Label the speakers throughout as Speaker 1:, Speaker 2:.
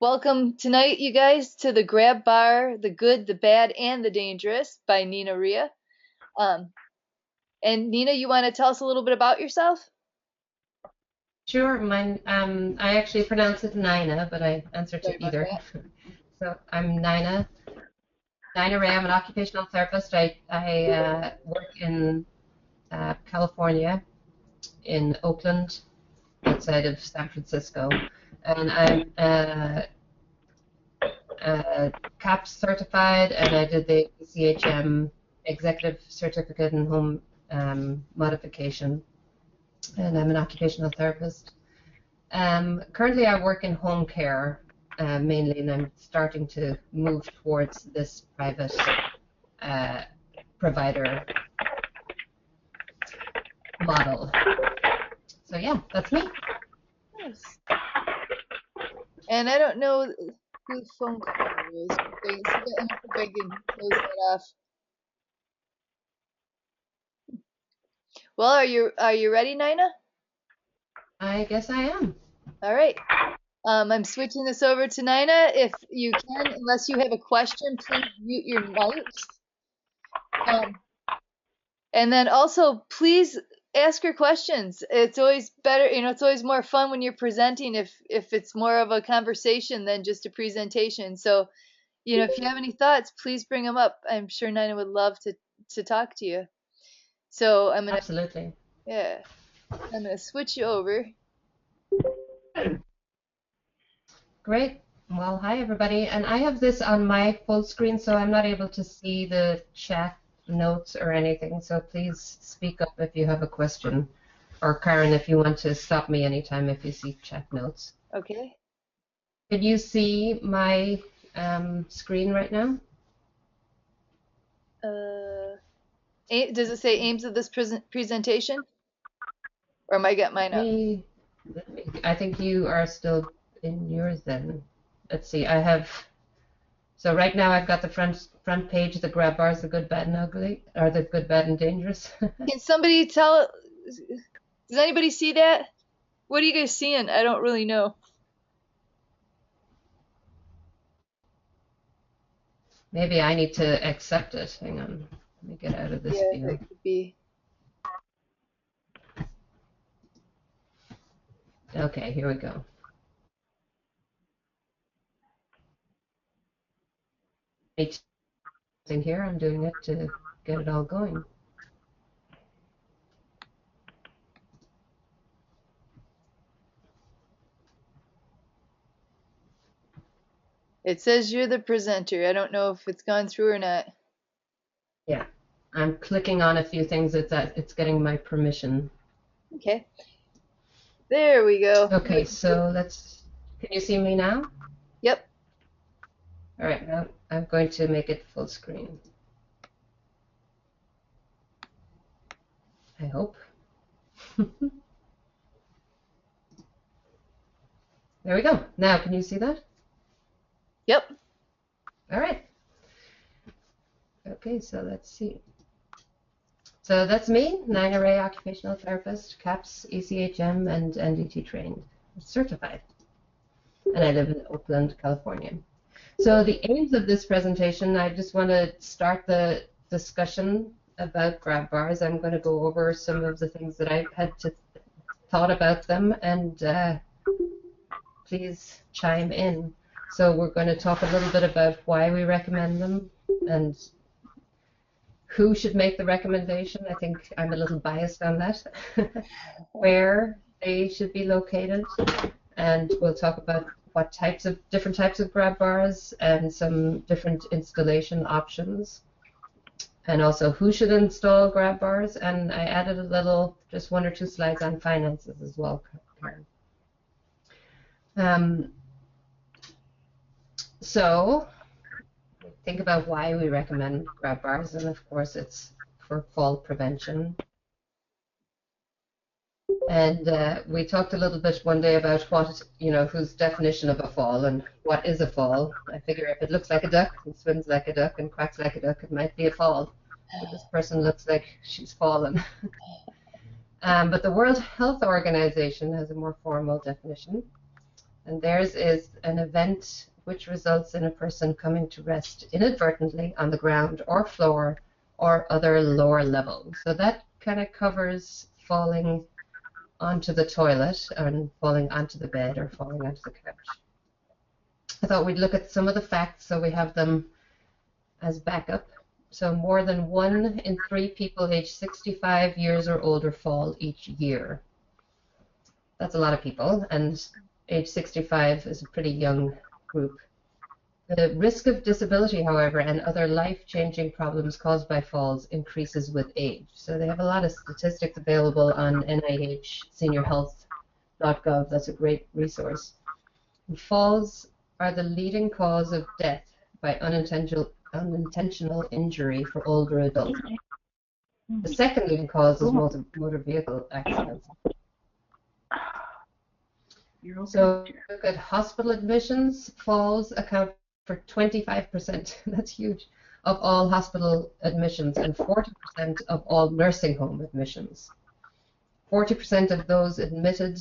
Speaker 1: Welcome tonight, you guys, to the Grab Bar, the Good, the Bad, and the Dangerous by Nina Ria. Um, and Nina, you want to tell us a little bit about yourself?
Speaker 2: Sure, I actually pronounce it Nina, but I answer
Speaker 1: Sorry
Speaker 2: to
Speaker 1: about
Speaker 2: either.
Speaker 1: that.
Speaker 2: So I'm Nina Ray. I'm an occupational therapist. I work in California, in Oakland, outside of San Francisco, and I'm CAPS certified, and I did the CHM Executive Certificate in Home Modification, and I'm an occupational therapist. Currently, I work in home care mainly, and I'm starting to move towards this private uh, provider model. So yeah, that's me.
Speaker 1: Nice. And I don't know who the phone caller is. Let me see if I can close that off. Well, are you ready, Nina?
Speaker 2: I guess I am.
Speaker 1: All right. I'm switching this over to Nina. If you can, unless you have a question, please mute your mics. Um, And then also, please ask your questions. It's always better, it's always more fun when you're presenting if it's more of a conversation than just a presentation. So, if you have any thoughts, please bring them up. I'm sure Nina would love to talk to you. So
Speaker 2: Absolutely.
Speaker 1: yeah, I'm gonna switch you over.
Speaker 2: Great. Well, hi everybody. And I have this on my full screen, so I'm not able to see the chat notes or anything. So please speak up if you have a question. Or Karen, if you want to stop me anytime if you see chat notes.
Speaker 1: Okay.
Speaker 2: Can you see my screen right now?
Speaker 1: Uh, does it say aims of this presentation, or am I got mine up?
Speaker 2: I think you are still in yours then. Let's see. So right now I've got the front page, the grab bars, the good, bad, and ugly, or the good, bad, and dangerous.
Speaker 1: Can somebody tell? Does anybody see that? What are you guys seeing? I don't really know.
Speaker 2: Maybe I need to accept it. Hang on. Let me get out of this
Speaker 1: Yeah, that
Speaker 2: view.
Speaker 1: could be.
Speaker 2: Okay, here we go. It's in here. I'm doing it to get it all going.
Speaker 1: It says you're the presenter. I don't know if it's gone through or not.
Speaker 2: Yeah. I'm clicking on a few things. It's getting my permission.
Speaker 1: Okay. There we go.
Speaker 2: Okay, so can you see me now?
Speaker 1: Yep.
Speaker 2: All right, now I'm going to make it full screen. I hope. There we go. Now, can you see that?
Speaker 1: Yep.
Speaker 2: All right. Okay, so let's see. So that's me, Nina Ray, occupational therapist, CAPS, ECHM, and NDT trained, certified. And I live in Oakland, California. So the aims of this presentation, I just want to start the discussion about grab bars. I'm going to go over some of the things that I've had to thought about them, and please chime in. So we're going to talk a little bit about why we recommend them and who should make the recommendation. I think I'm a little biased on that. Where they should be located, and we'll talk about what different types of grab bars and some different installation options, and also who should install grab bars. And I added just one or two slides on finances as well, Karen. So think about why we recommend grab bars, and of course it's for fall prevention. And we talked a little bit one day about whose definition of a fall and what is a fall. I figure if it looks like a duck and swims like a duck and quacks like a duck, it might be a fall. But this person looks like she's fallen. But the World Health Organization has a more formal definition. And theirs is an event which results in a person coming to rest inadvertently on the ground or floor or other lower level. So that kind of covers falling onto the toilet and falling onto the bed or falling onto the couch. I thought we'd look at some of the facts so we have them as backup. So more than 1 in 3 people aged 65 years or older fall each year. That's a lot of people, and age 65 is a pretty young group. The risk of disability, however, and other life-changing problems caused by falls increases with age. So they have a lot of statistics available on NIH-seniorhealth.gov. That's a great resource. Falls are the leading cause of death by unintentional injury for older adults. The second leading cause is motor vehicle accidents. So look at hospital admissions. Falls account for 25%, that's huge, of all hospital admissions and 40% of all nursing home admissions. 40% of those admitted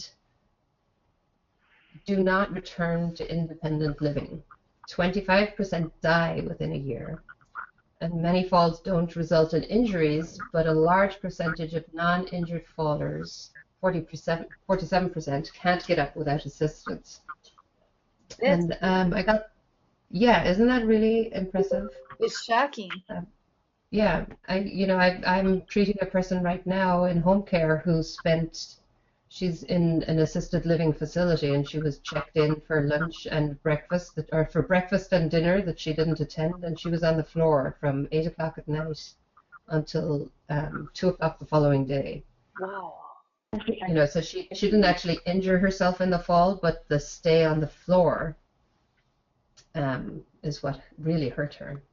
Speaker 2: do not return to independent living. 25% die within a year. And many falls don't result in injuries, but a large percentage of non-injured fallers, 47%, can't get up without assistance. And yeah, isn't that really impressive?
Speaker 1: It's shocking.
Speaker 2: Yeah, I'm treating a person right now in home care she's in an assisted living facility, and she was checked in for lunch and breakfast, or for breakfast and dinner that she didn't attend, and she was on the floor from 8 o'clock at night until 2 o'clock the following day.
Speaker 1: Wow.
Speaker 2: So she didn't actually injure herself in the fall, but the stay on the floor is what really hurt her.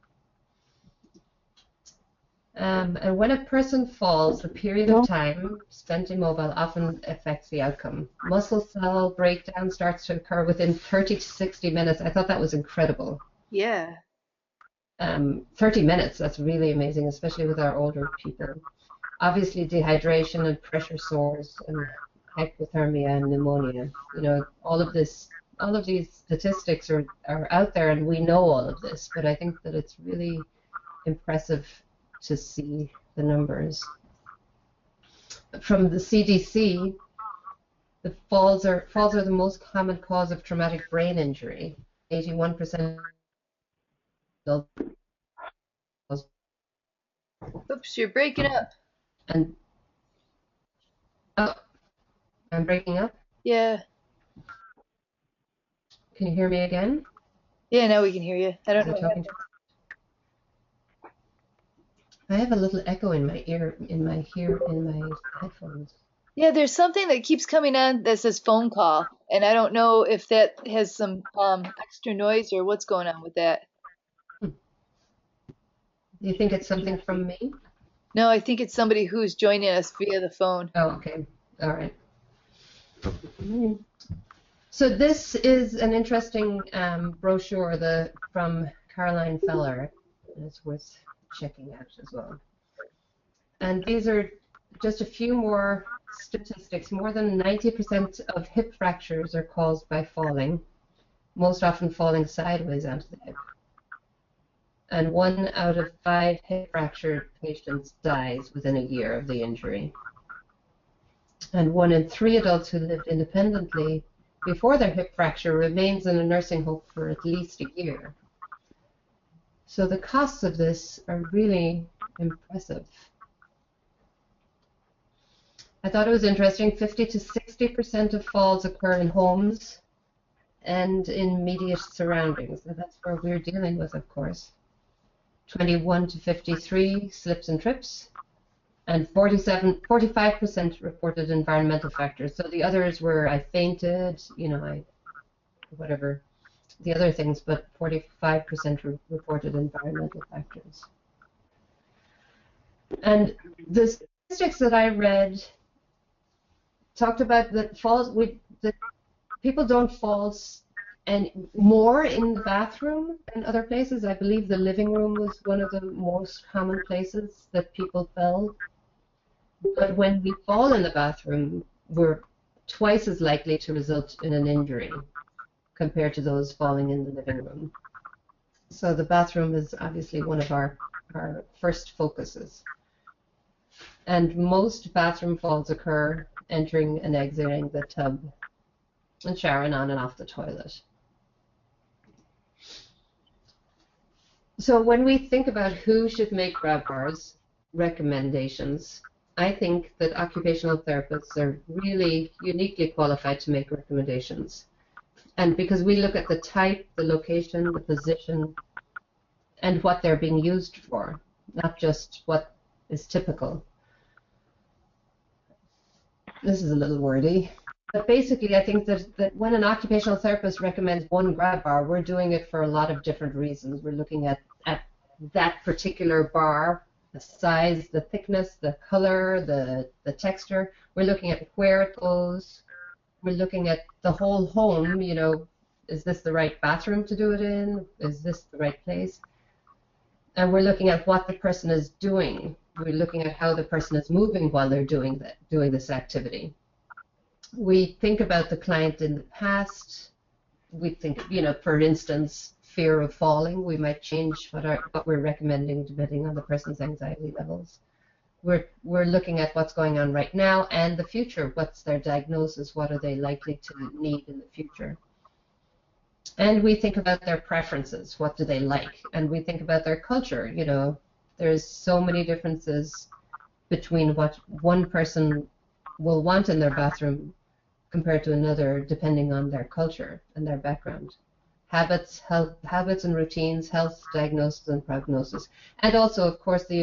Speaker 2: And when a person falls, the period of time spent immobile often affects the outcome. Muscle cell breakdown starts to occur within 30 to 60 minutes. I thought that was incredible.
Speaker 1: Yeah.
Speaker 2: 30 minutes, that's really amazing, especially with our older people. Obviously, dehydration and pressure sores and hypothermia and pneumonia. All of these statistics are out there, and we know all of this, but I think that it's really impressive to see the numbers. From the CDC, the falls are the most common cause of traumatic brain injury. 81%.
Speaker 1: Oops, you're breaking up.
Speaker 2: And I'm breaking up?
Speaker 1: Yeah.
Speaker 2: Can you hear me again?
Speaker 1: Yeah, now we can hear you. I don't know.
Speaker 2: I have a little echo in my ear, in my headphones.
Speaker 1: Yeah, there's something that keeps coming on that says phone call, and I don't know if that has some extra noise or what's going on with that.
Speaker 2: Do you think it's something from me?
Speaker 1: No, I think it's somebody who's joining us via the phone.
Speaker 2: Oh, okay. All right. So this is an interesting brochure from Caroline Feller, and it's worth checking out as well. And these are just a few more statistics. More than 90% of hip fractures are caused by falling, most often falling sideways onto the hip. And 1 out of 5 hip fracture patients dies within a year of the injury. And 1 in 3 adults who lived independently before their hip fracture remains in a nursing home for at least a year. So the costs of this are really impressive. I thought it was interesting, 50 to 60% of falls occur in homes and in immediate surroundings. And that's where we're dealing with, of course. 21 to 53 slips and trips, and 45% reported environmental factors. So the others were I fainted, whatever, the other things, but 45% reported environmental factors. And the statistics that I read talked about that people don't fall and more in the bathroom than other places. I believe the living room was one of the most common places that people fell. But when we fall in the bathroom, we're twice as likely to result in an injury. compared to those falling in the living room. So the bathroom is obviously one of our first focuses. And most bathroom falls occur entering and exiting the tub and showering on and off the toilet. So when we think about who should make GRABBAR's recommendations, I think that occupational therapists are really uniquely qualified to make recommendations. And because we look at the type, the location, the position, and what they're being used for, not just what is typical. This is a little wordy. But basically, I think that when an occupational therapist recommends one GRABBAR, we're doing it for a lot of different reasons. We're looking at that particular bar, the size, the thickness, the color, the texture. We're looking at where it goes. We're looking at the whole home, you know, is this the right bathroom to do it in? Is this the right place? And we're looking at what the person is doing. We're looking at how the person is moving while they're doing this activity. We think about the client in the past. We think, you know, for instance, fear of falling. We might change what we're recommending depending on the person's anxiety levels. We're looking at what's going on right now and the future. What's their diagnosis? What are they likely to need in the future? And we think about their preferences. What do they like? And we think about their culture. You know, there's so many differences between what one person will want in their bathroom compared to another, depending on their culture and their background. Habits and routines, health, diagnosis and prognosis, and also, of course, the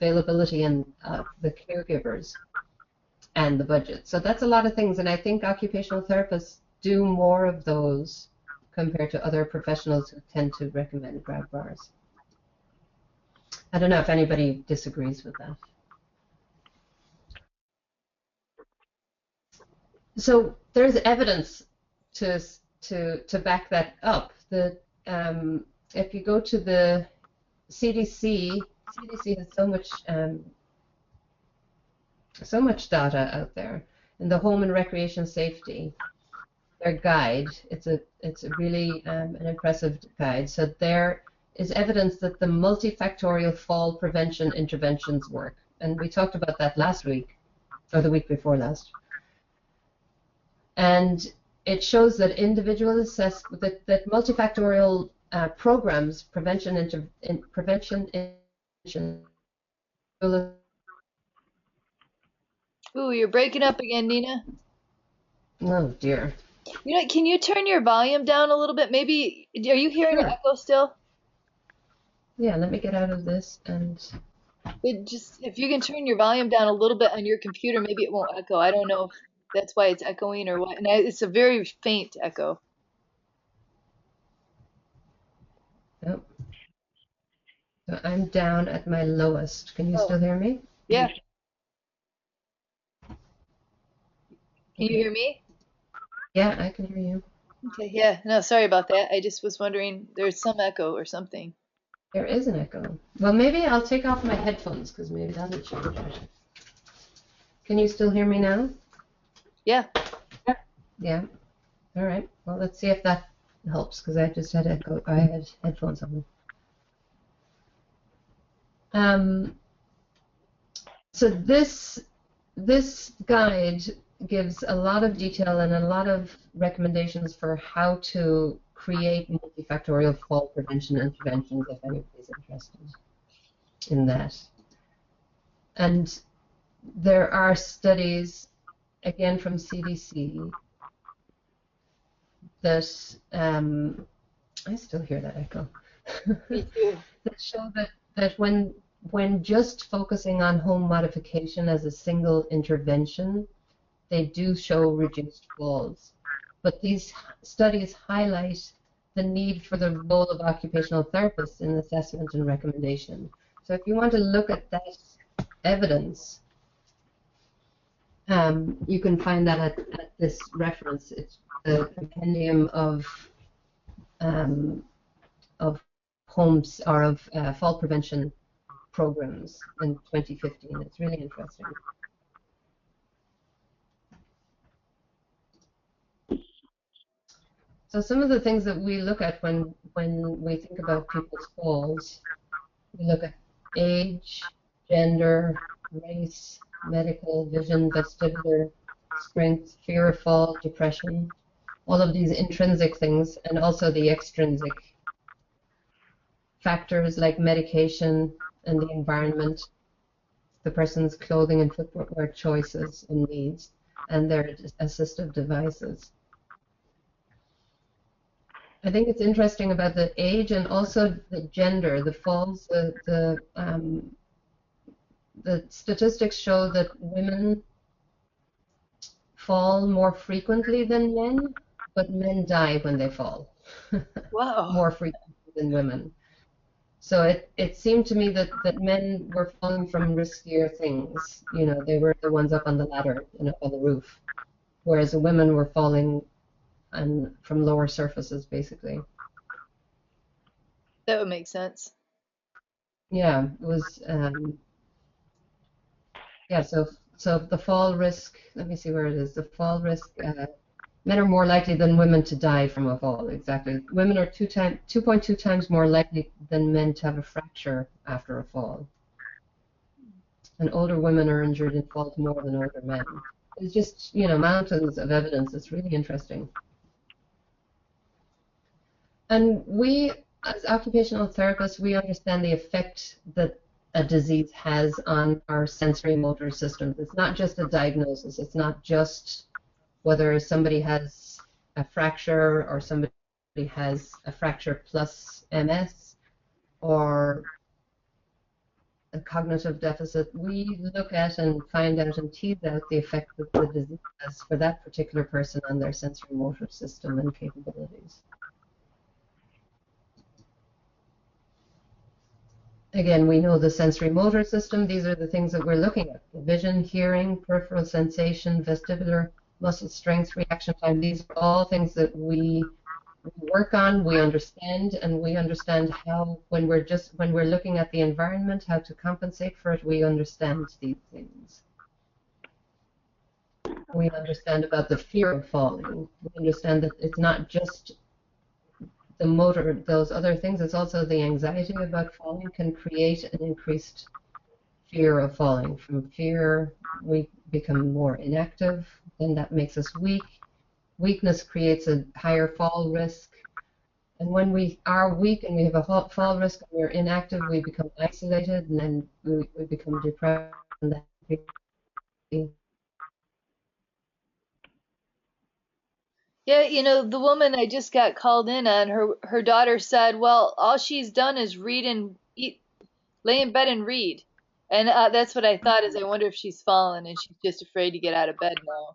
Speaker 2: availability and the caregivers and the budget. So that's a lot of things, and I think occupational therapists do more of those compared to other professionals who tend to recommend GRABBARs. I don't know if anybody disagrees with that. So there's evidence to back that up. If you go to the CDC has so much data out there. In the Home and Recreation Safety, their guide, it's a really an impressive guide. So there is evidence that the multifactorial fall prevention interventions work, and we talked about that last week or the week before last. And it shows that that multifactorial programs, prevention.
Speaker 1: Ooh, you're breaking up again, Nina.
Speaker 2: Oh dear.
Speaker 1: You know, can you turn your volume down a little bit? Maybe, are you hearing an echo still?
Speaker 2: Yeah, let me get out of this and.
Speaker 1: If you can turn your volume down a little bit on your computer, maybe it won't echo. I don't know if that's why it's echoing or what. And it's a very faint echo.
Speaker 2: Yep. So I'm down at my lowest. Can you still hear me?
Speaker 1: Yeah. Can you hear me?
Speaker 2: Yeah, I can hear you.
Speaker 1: Okay, yeah. No, sorry about that. I just was wondering, there's some echo or something.
Speaker 2: There is an echo. Well, maybe I'll take off my headphones because maybe that'll change it. Can you still hear me now?
Speaker 1: Yeah.
Speaker 2: Yeah. All right. Well, let's see if that helps because I just had echo. I had headphones on. So this guide gives a lot of detail and a lot of recommendations for how to create multifactorial fall prevention interventions if anybody's interested in that. And there are studies, again from CDC, that I still hear that echo.
Speaker 1: Me too.
Speaker 2: That show that when just focusing on home modification as a single intervention, they do show reduced falls. But these studies highlight the need for the role of occupational therapists in assessment and recommendation. So if you want to look at that evidence, you can find that at this reference. It's the compendium of homes or of fall prevention programs in 2015. It's really interesting. So some of the things that we look at when we think about people's falls, we look at age, gender, race, medical, vision, vestibular, strength, fear of fall, depression, all of these intrinsic things, and also the extrinsic factors like medication and the environment, the person's clothing and footwear choices and needs, and their assistive devices. I think it's interesting about the age and also the gender, the falls, the statistics show that women fall more frequently than men, but men die when they fall
Speaker 1: Wow.
Speaker 2: more frequently than women. So it seemed to me that men were falling from riskier things. You know, they were the ones up on the ladder and up on the roof, whereas the women were falling from lower surfaces, basically.
Speaker 1: That would make sense.
Speaker 2: Yeah, it was. Yeah, so the fall risk. Let me see where it is. The fall risk. Men are more likely than women to die from a fall. Exactly. Women are 2.2 times more likely than men to have a fracture after a fall. And older women are injured in falls more than older men. It's just, you know, mountains of evidence. It's really interesting. And we, as occupational therapists, we understand the effect that a disease has on our sensory motor systems. It's not just a diagnosis. It's not just whether somebody has a fracture or somebody has a fracture plus MS or a cognitive deficit. We look at and find out and tease out the effect that the disease has for that particular person on their sensory motor system and capabilities. Again, we know the sensory motor system. These are the things that we're looking at. Vision, hearing, peripheral sensation, vestibular, muscle strength, reaction time. These are all things that we work on, we understand, and we understand how, when we're looking at the environment, how to compensate for it, we understand these things. We understand about the fear of falling. We understand that it's not just the motor, those other things, it's also the anxiety about falling can create an increased fear of falling. From fear, we become more inactive, then that makes us weak. Weakness creates a higher fall risk. And when we are weak and we have a fall risk and we're inactive, we become isolated, and then we become depressed. And that
Speaker 1: Yeah, the woman I just got called in on, her daughter said, well, all she's done is read and eat, lay in bed and read. And that's what I thought is I wonder if she's fallen and she's just afraid to get out of bed now.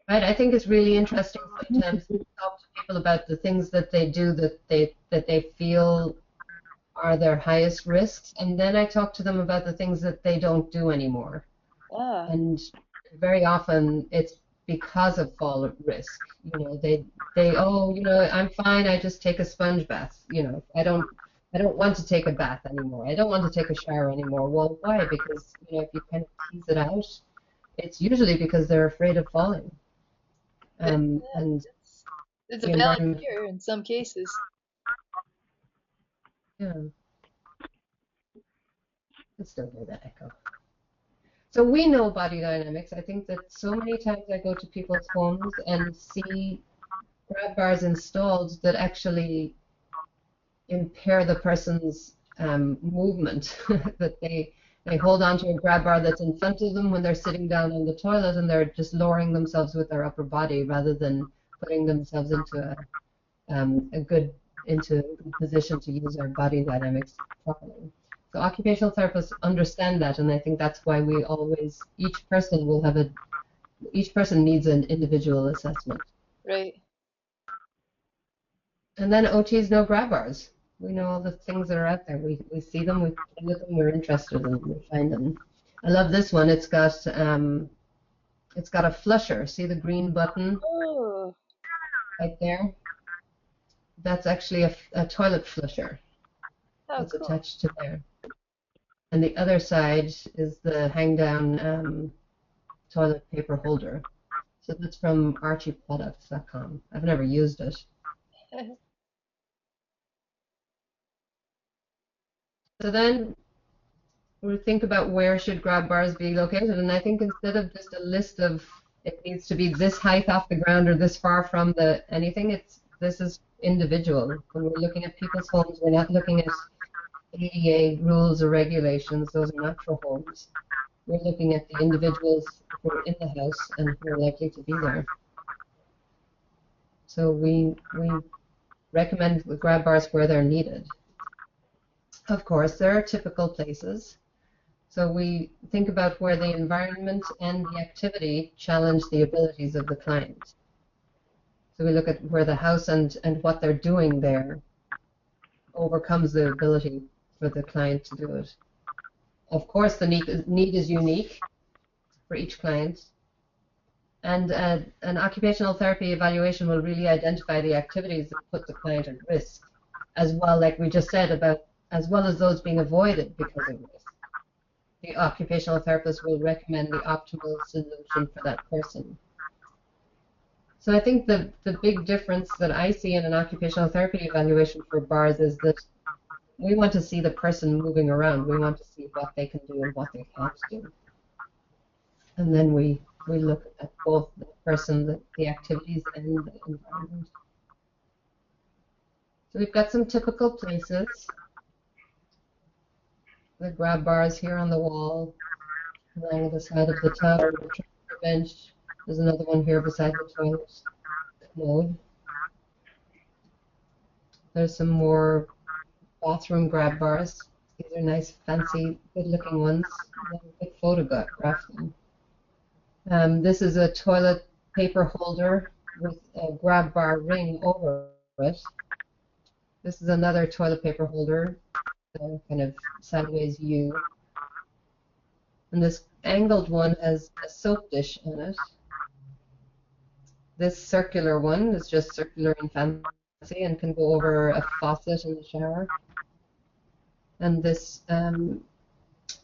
Speaker 2: Right, I think it's really interesting sometimes to talk to people about the things that they do that they feel are their highest risks, and then I talk to them about the things that they don't do anymore.
Speaker 1: Ah,
Speaker 2: And very often it's because of fall risk. You know, they oh, you know, I'm fine, I just take a sponge bath. You know, I don't want to take a bath anymore. I don't want to take a shower anymore. Well, why? Because, you know, if you kind of tease it out, it's usually because they're afraid of falling.
Speaker 1: yeah,
Speaker 2: And
Speaker 1: it's a
Speaker 2: the
Speaker 1: valid
Speaker 2: environment,
Speaker 1: fear in some cases.
Speaker 2: yeah, I still hear that echo. So we know body dynamics. I think that so many times I go to people's homes and see grab bars installed that actually impair the person's movement. That they hold on to a grab bar that's in front of them when they're sitting down on the toilet, and they're just lowering themselves with their upper body rather than putting themselves a good position to use our body dynamics properly. So occupational therapists understand that, and I think that's why we always, each person needs an individual assessment.
Speaker 1: Right.
Speaker 2: And then OTs know grab bars. We know all the things that are out there. We see them, we play with them, we're interested in them, we find them. I love this one. It's got a flusher. See the green button
Speaker 1: Oh,
Speaker 2: right there? That's actually a toilet flusher
Speaker 1: how
Speaker 2: that's
Speaker 1: cool.
Speaker 2: attached to there. And the other side is the hang down toilet paper holder. So that's from archieproducts.com. I've never used it. So then we think about where should grab bars be located, and I think instead of just a list of it needs to be this height off the ground or this far from the anything, this is individual. When we're looking at people's homes, we're not looking at ADA rules or regulations. Those are not for homes. We're looking at the individuals who are in the house and who are likely to be there. So we recommend the grab bars where they're needed. Of course, there are typical places. So we think about where the environment and the activity challenge the abilities of the client. So we look at where the house and what they're doing there overcomes the ability for the client to do it. Of course, the need is unique for each client. And an occupational therapy evaluation will really identify the activities that put the client at risk, as well, like we just said, about as well as those being avoided because of risk. The occupational therapist will recommend the optimal solution for that person. So I think the big difference that I see in an occupational therapy evaluation for bars is that we want to see the person moving around. We want to see what they can do and what they can't do. And then we look at both the person, the activities, and the environment. So we've got some typical places. The grab bars here on the wall, along the side of the tub, the bench. There's another one here beside the toilet commode. There's some more bathroom grab bars. These are nice, fancy, good-looking ones. Good photograph them. This is a toilet paper holder with a grab bar ring over it. This is another toilet paper holder, kind of sideways U. And this angled one has a soap dish on it. This circular one is just circular and fancy and can go over a faucet in the shower. And this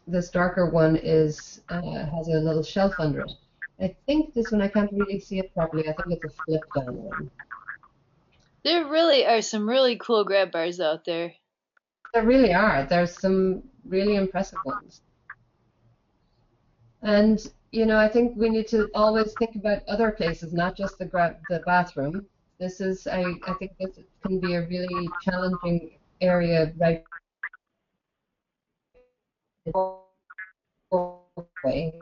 Speaker 2: this darker one is has a little shelf under it. I think this one, I can't really see it properly. I think it's a flip down one.
Speaker 1: There really are some really cool grab bars out there.
Speaker 2: There really are. There's some really impressive ones. And, you know, I think we need to always think about other places, not just the bathroom. This is, I think this can be a really challenging area right away.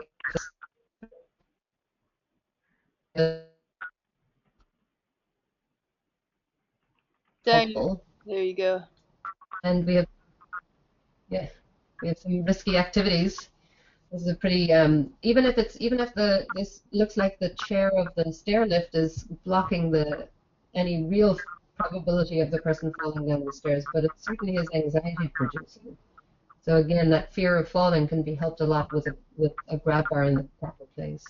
Speaker 1: There,
Speaker 2: Helpful.
Speaker 1: there you go.
Speaker 2: And we have some risky activities. This is a pretty even if this looks like the chair of the stair lift is blocking any real probability of the person falling down the stairs, but it certainly is anxiety producing. So again, that fear of falling can be helped a lot with a grab bar in the proper place.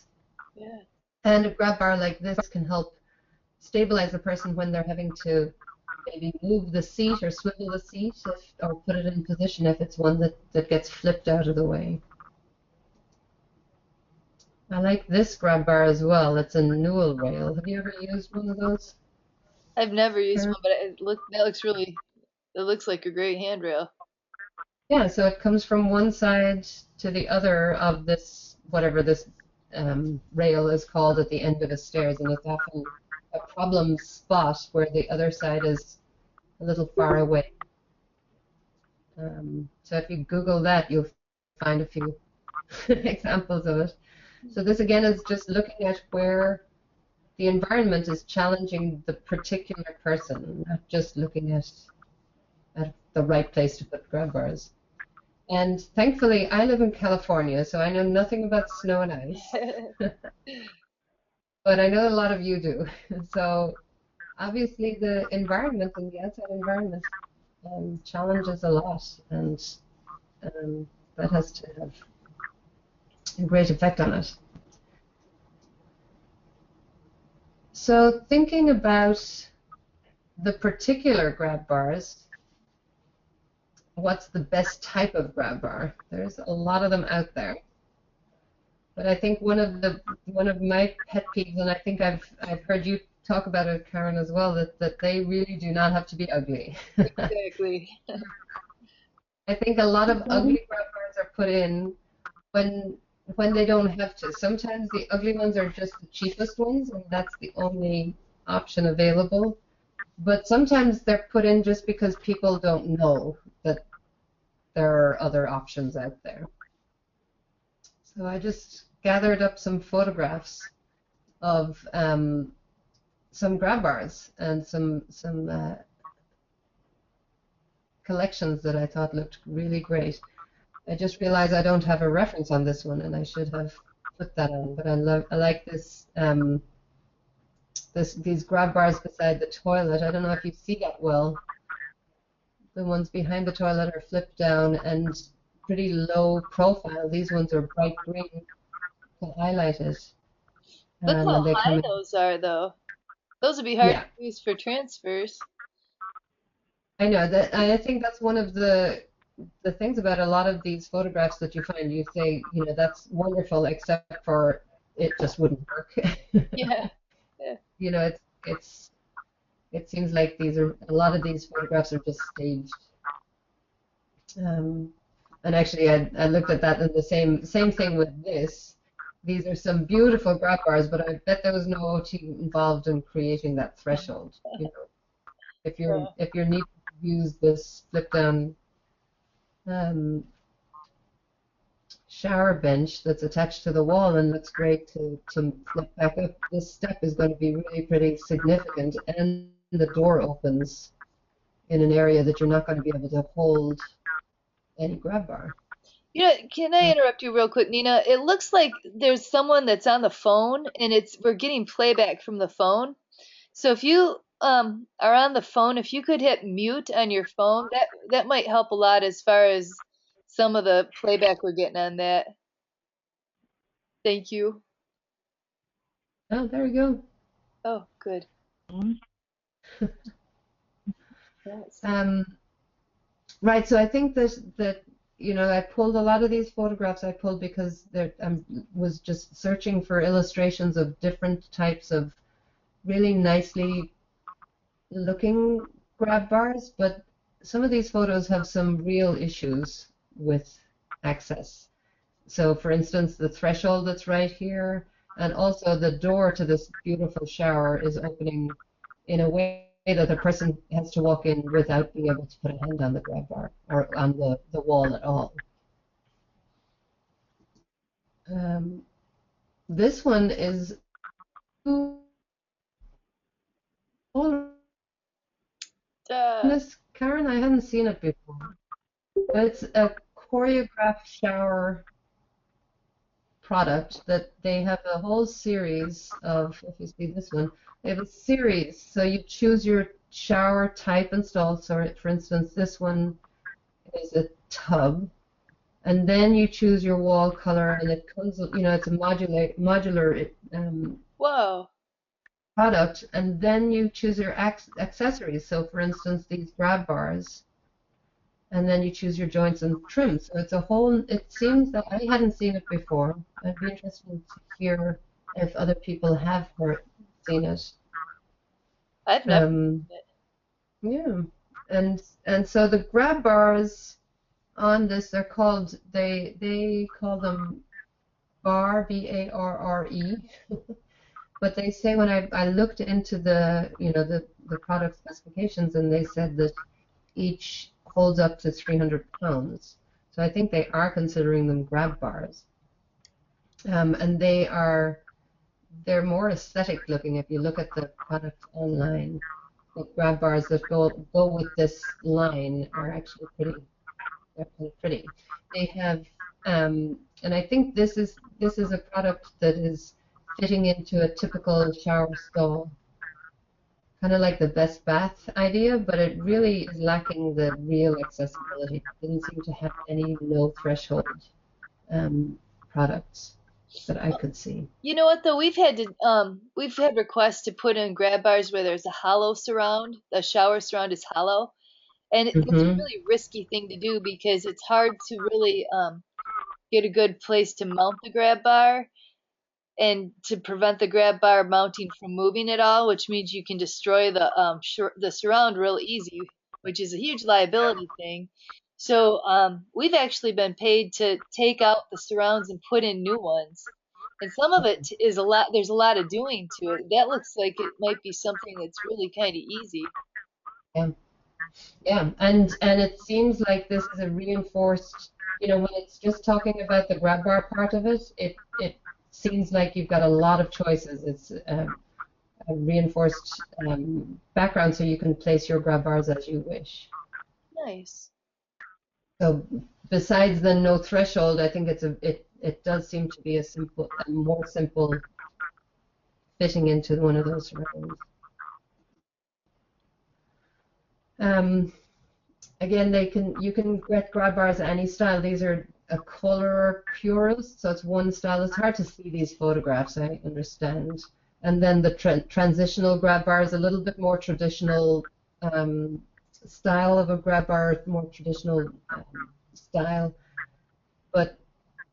Speaker 1: Yeah.
Speaker 2: And a grab bar like this can help stabilize the person when they're having to maybe move the seat or swivel the seat or put it in position if it's one that gets flipped out of the way. I like this grab bar as well. It's a Newell rail. Have you ever used one of those?
Speaker 1: I've never used one, but it looks like a great handrail.
Speaker 2: Yeah, so it comes from one side to the other of this, whatever this rail is called at the end of the stairs, and it's often a problem spot where the other side is a little far away. So if you Google that, you'll find a few examples of it. So this again is just looking at where the environment is challenging the particular person, not just looking at the right place to put grab bars. And thankfully, I live in California, so I know nothing about snow and ice. But I know a lot of you do. So obviously the environment and the outside environment challenges a lot, and that has to have a great effect on it. So thinking about the particular grab bars, what's the best type of grab bar? There's a lot of them out there. But I think one of my pet peeves, and I think I've heard you talk about it, Karen, as well, that they really do not have to be ugly.
Speaker 1: Exactly.
Speaker 2: I think a lot of ugly grab bars are put in when when they don't have to. Sometimes the ugly ones are just the cheapest ones, and that's the only option available. But sometimes they're put in just because people don't know that there are other options out there. So I just gathered up some photographs of some grab bars and some collections that I thought looked really great. I just realized I don't have a reference on this one, and I should have put that on. But I like these grab bars beside the toilet. I don't know if you see that well. The ones behind the toilet are flipped down and pretty low profile. These ones are bright green to highlight it,
Speaker 1: Look how
Speaker 2: and they come
Speaker 1: high
Speaker 2: in.
Speaker 1: those are, though. Those would be hard
Speaker 2: Yeah,
Speaker 1: to use for transfers.
Speaker 2: I know that. I think that's one of the things about a lot of these photographs that you find. You say, that's wonderful, except for it just wouldn't work.
Speaker 1: Yeah. Yeah.
Speaker 2: You know, it's it seems like these are a lot of these photographs are just staged. Um, and actually, I looked at that, and the same thing with this. These are some beautiful grab bars, but I bet there was no OT involved in creating that threshold.
Speaker 1: Yeah.
Speaker 2: If you're needing to use this flip down um, shower bench that's attached to the wall and looks great to flip back up, this step is going to be really pretty significant, and the door opens in an area that you're not going to be able to hold any grab bar.
Speaker 1: Can I interrupt you real quick, Nina? It looks like there's someone that's on the phone and we're getting playback from the phone. So if you are on the phone, if you could hit mute on your phone, that might help a lot as far as some of the playback we're getting on that. Thank you.
Speaker 2: Oh, there we go.
Speaker 1: Oh, good. Yes.
Speaker 2: Um, right, so I think that I pulled a lot of these photographs I pulled because I was just searching for illustrations of different types of really nicely looking grab bars, but some of these photos have some real issues with access. So, for instance, the threshold that's right here, and also the door to this beautiful shower is opening in a way that the person has to walk in without being able to put a hand on the grab bar or on the wall at all. Um, this one is oh,
Speaker 1: Uh,
Speaker 2: this Karen, I hadn't seen it before. It's a choreographed shower product that they have a whole series of, if you see this one, they have a series. So you choose your shower type and stall. So for instance, this one is a tub. And then you choose your wall color, and it comes, it's a modular
Speaker 1: whoa.
Speaker 2: product. And then you choose your accessories. So for instance, these grab bars, and then you choose your joints and trims. So it's a whole, it seems that I hadn't seen it before. I'd be interested to hear if other people have seen it.
Speaker 1: I've never
Speaker 2: Um,
Speaker 1: seen it.
Speaker 2: yeah. And so the grab bars on this, they call them bar, BARRE. But they say when I looked into the product specifications, and they said that each holds up to 300 pounds. So I think they are considering them grab bars. And they're more aesthetic looking if you look at the product online. The grab bars that go with this line are actually pretty. They have, and I think this is a product that is fitting into a typical shower stall, kind of like the best bath idea, but it really is lacking the real accessibility. It didn't seem to have any low threshold um, products that I could see.
Speaker 1: You know what though? We've had requests to put in grab bars where there's a hollow surround. The shower surround is hollow, and it's a
Speaker 2: Hmm.
Speaker 1: really risky thing to do because it's hard to really get a good place to mount the grab bar and to prevent the grab bar mounting from moving at all, which means you can destroy the surround real easy, which is a huge liability thing. So we've actually been paid to take out the surrounds and put in new ones. And some of it is a lot, there's a lot of doing to it. That looks like it might be something that's really kind of easy.
Speaker 2: Yeah. Yeah, and it seems like this is a reinforced, when it's just talking about the grab bar part of it, it seems like you've got a lot of choices. It's a reinforced background, so you can place your grab bars as you wish.
Speaker 1: Nice.
Speaker 2: So besides the no threshold, I think it does seem to be a more simple fitting into one of those surrounds. Again, you can get grab bars of any style. These are a color purist, so it's one style. It's hard to see these photographs, I understand. And then the transitional grab bar is a little bit more traditional style of a grab bar, more traditional style. But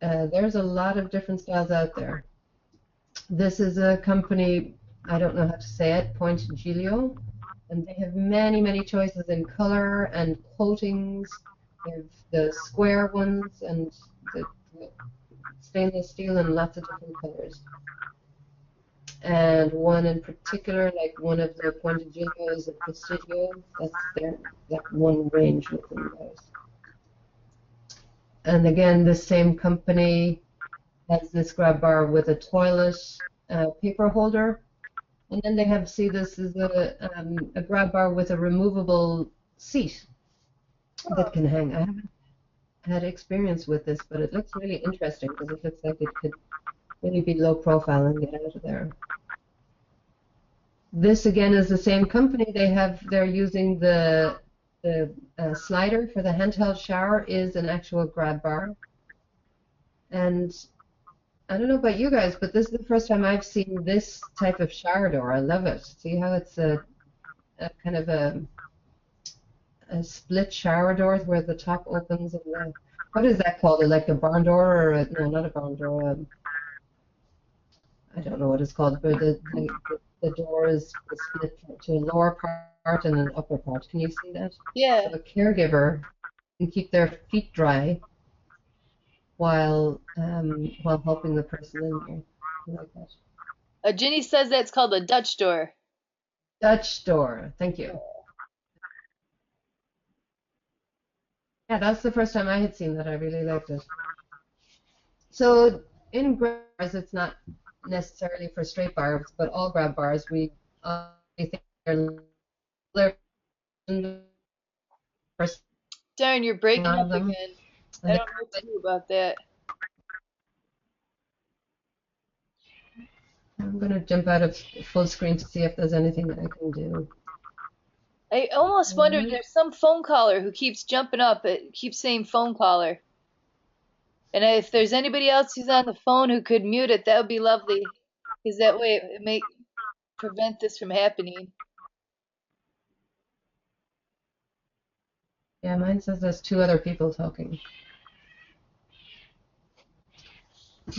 Speaker 2: there's a lot of different styles out there. This is a company, I don't know how to say it, Pointillo. And they have many, many choices in color and coatings. They have the square ones and the stainless steel and lots of different colors. And one in particular, like one of the Pointillos, the Prestigio, that's that one range within those. And again, the same company has this grab bar with a toilet paper holder. And then they have, this is a grab bar with a removable seat that can hang. I haven't had experience with this, but it looks really interesting because it looks like it could really be low profile and get out of there. This again is the same company. They're using the slider for the handheld shower is an actual grab bar. And I don't know about you guys, but this is the first time I've seen this type of shower door. I love it. See how it's a kind of a split shower door where the top opens and what is that called? Like a barn door or no, not a barn door. I don't know what it's called, but the door is split to a lower part and an upper part. Can you see that?
Speaker 1: Yeah.
Speaker 2: So a caregiver can keep their feet dry while helping the person in there. I like that.
Speaker 1: Ginny says that's called a Dutch door.
Speaker 2: Dutch door. Thank you. Yeah, that's the first time I had seen that. I really liked it. So in grab bars, it's not necessarily for straight bars, but all grab bars, we think they're
Speaker 1: Darn, you're breaking up
Speaker 2: them.
Speaker 1: again. I don't know what to do about that.
Speaker 2: I'm going to jump out of full screen to see if there's anything that I can do.
Speaker 1: I almost wonder, there's some phone caller who keeps jumping up. It keeps saying phone caller. And if there's anybody else who's on the phone who could mute it, that would be lovely. Because that way it may prevent this from happening.
Speaker 2: Yeah, mine says there's two other people talking.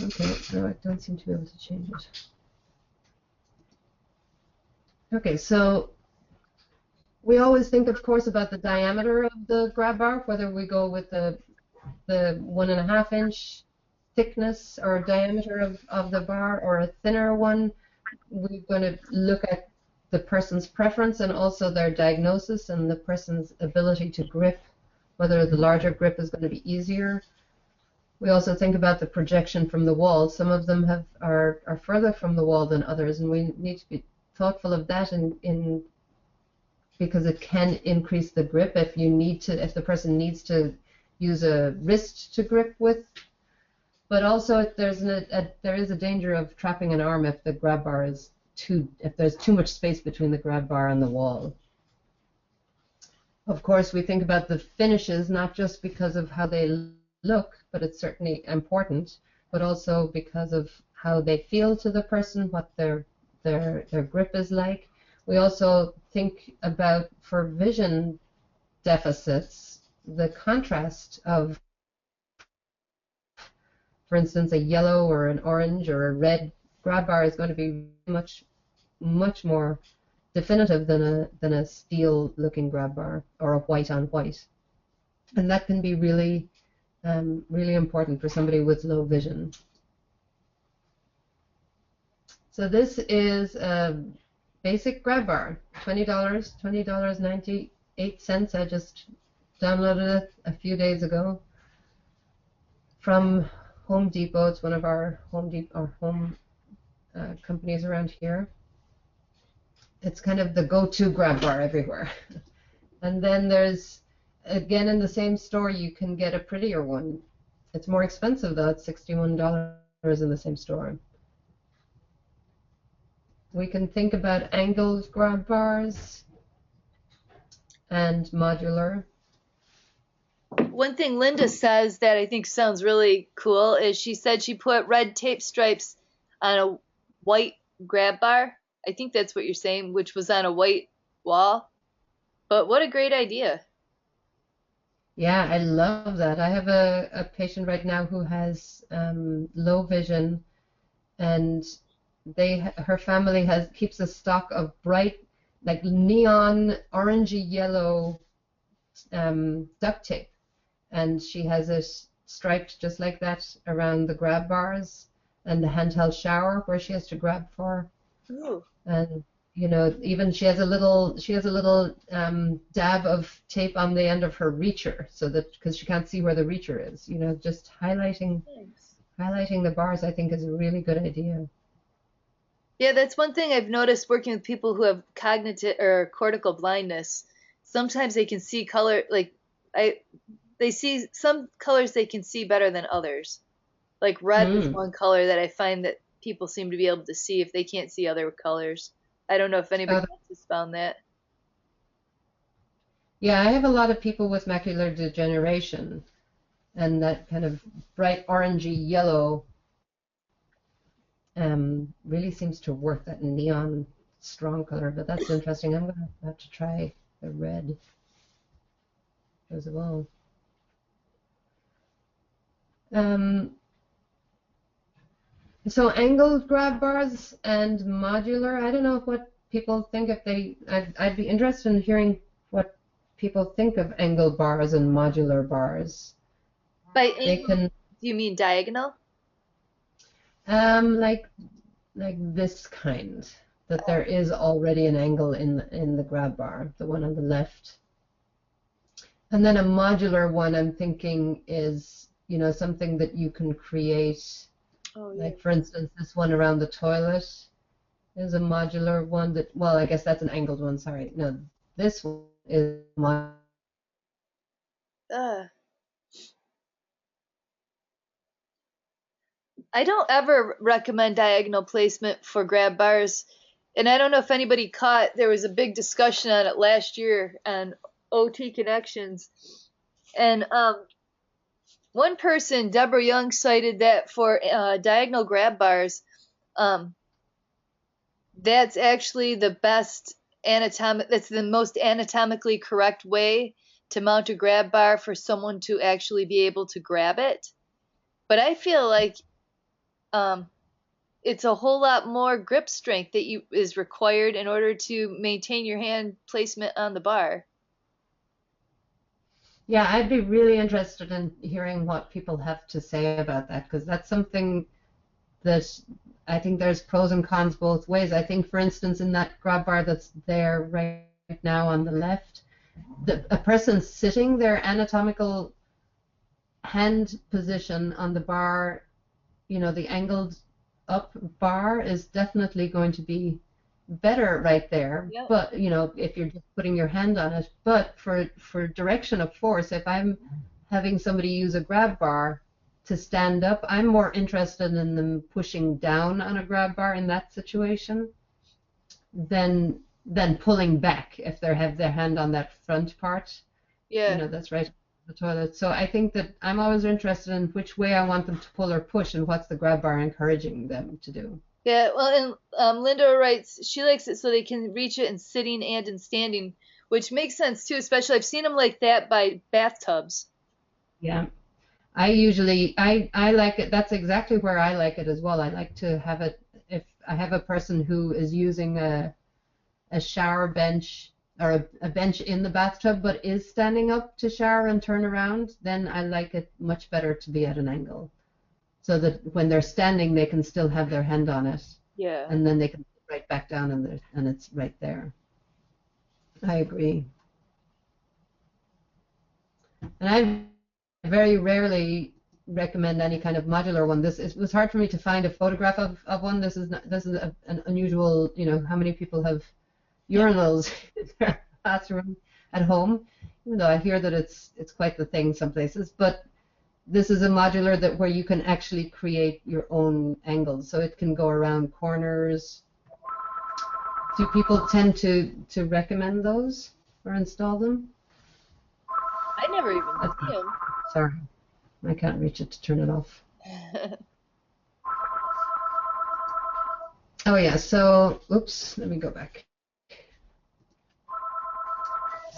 Speaker 2: Okay, no, I don't seem to be able to change it. Okay, so we always think, of course, about the diameter of the grab bar, whether we go with the 1.5 inch thickness or diameter of the bar or a thinner one. We're going to look at the person's preference and also their diagnosis and the person's ability to grip, whether the larger grip is going to be easier. We also think about the projection from the wall. Some of them are further from the wall than others, and we need to be thoughtful of that because it can increase the grip if the person needs to use a wrist to grip with. But also there is a danger of trapping an arm if the grab bar if there's too much space between the grab bar and the wall. Of course, we think about the finishes not just because of how they look, but it's certainly important, but also because of how they feel to the person, what their grip is like. We also think about, for vision deficits, the contrast of For instance, a yellow or an orange or a red grab bar is going to be much more definitive than a steel looking grab bar or a white on white. And that can be really really important for somebody with low vision. So this is a basic grab bar, $20, $20.98. I just downloaded it a few days ago from Home Depot. It's one of our home companies around here. It's kind of the go-to grab bar everywhere. And then there's, again, in the same store, you can get a prettier one. It's more expensive though. It's $61 in the same store. We can think about angled grab bars and modular.
Speaker 1: One thing Linda says that I think sounds really cool is she said she put red tape stripes on a white grab bar. I think that's what you're saying, which was on a white wall. But what a great idea.
Speaker 2: Yeah, I love that. I have a patient right now who has low vision, and her family keeps a stock of bright, like neon orangey yellow duct tape, and she has it striped just like that around the grab bars and the handheld shower where she has to grab for.
Speaker 1: Ooh.
Speaker 2: And you know, even she has a little dab of tape on the end of her reacher, so that because she can't see where the reacher is, you know, just highlighting the bars I think is a really good idea.
Speaker 1: Yeah, that's one thing I've noticed working with people who have cognitive or cortical blindness. Sometimes they can see color, they see some colors they can see better than others. Like red is one color that I find that people seem to be able to see if they can't see other colors. I don't know if anybody else has found that.
Speaker 2: Yeah, I have a lot of people with macular degeneration, and that kind of bright orangey yellow really seems to work, that neon strong color, but that's interesting. I'm going to have to try the red as well. So angled grab bars and modular, I don't know what people think. I'd be interested in hearing what people think of angled bars and modular bars.
Speaker 1: By angle, do you mean diagonal?
Speaker 2: Like this kind, that there is already an angle in the grab bar, the one on the left. And then a modular one, I'm thinking, is, you know, something that you can create. Oh, yeah. Like, for instance, this one around the toilet is a modular one that, well, I guess that's an angled one, sorry. No, this one is modular.
Speaker 1: I don't ever recommend diagonal placement for grab bars. And I don't know if anybody caught, there was a big discussion on it last year on OT Connections. And one person, Deborah Young, cited that for diagonal grab bars, that's actually the best that's the most anatomically correct way to mount a grab bar for someone to actually be able to grab it. But I feel like it's a whole lot more grip strength that is required in order to maintain your hand placement on the bar.
Speaker 2: Yeah, I'd be really interested in hearing what people have to say about that, because that's something that I think there's pros and cons both ways. I think, for instance, in that grab bar that's there right now on the left, a person sitting, their anatomical hand position on the bar, you know, the angled up bar is definitely going to be better right there. Yep. But, you know, if you're just putting your hand on it. But for direction of force, if I'm having somebody use a grab bar to stand up, I'm more interested in them pushing down on a grab bar in that situation than pulling back if they have their hand on that front part. Yeah. You know, that's right, the toilet. So I think that I'm always interested in which way I want them to pull or push and what's the grab bar encouraging them to do.
Speaker 1: Yeah, well, and Linda writes, she likes it so they can reach it in sitting and in standing, which makes sense too, especially I've seen them like that by bathtubs.
Speaker 2: Yeah. I like it. That's exactly where I like it as well. I like to have it if I have a person who is using a shower bench or a bench in the bathtub but is standing up to shower and turn around, then I like it much better to be at an angle so that when they're standing they can still have their hand on it
Speaker 1: Yeah.
Speaker 2: and then they can sit right back down and it's right there. I agree. And I very rarely recommend any kind of modular one. It was hard for me to find a photograph of one. This is an unusual, how many people have urinals in their bathroom at home, even though I hear that it's quite the thing some places. But this is a modular that where you can actually create your own angles, so it can go around corners. Do people tend to recommend those or install them?
Speaker 1: I never even see them.
Speaker 2: Sorry, I can't reach it to turn it off. Oh yeah, so oops, let me go back.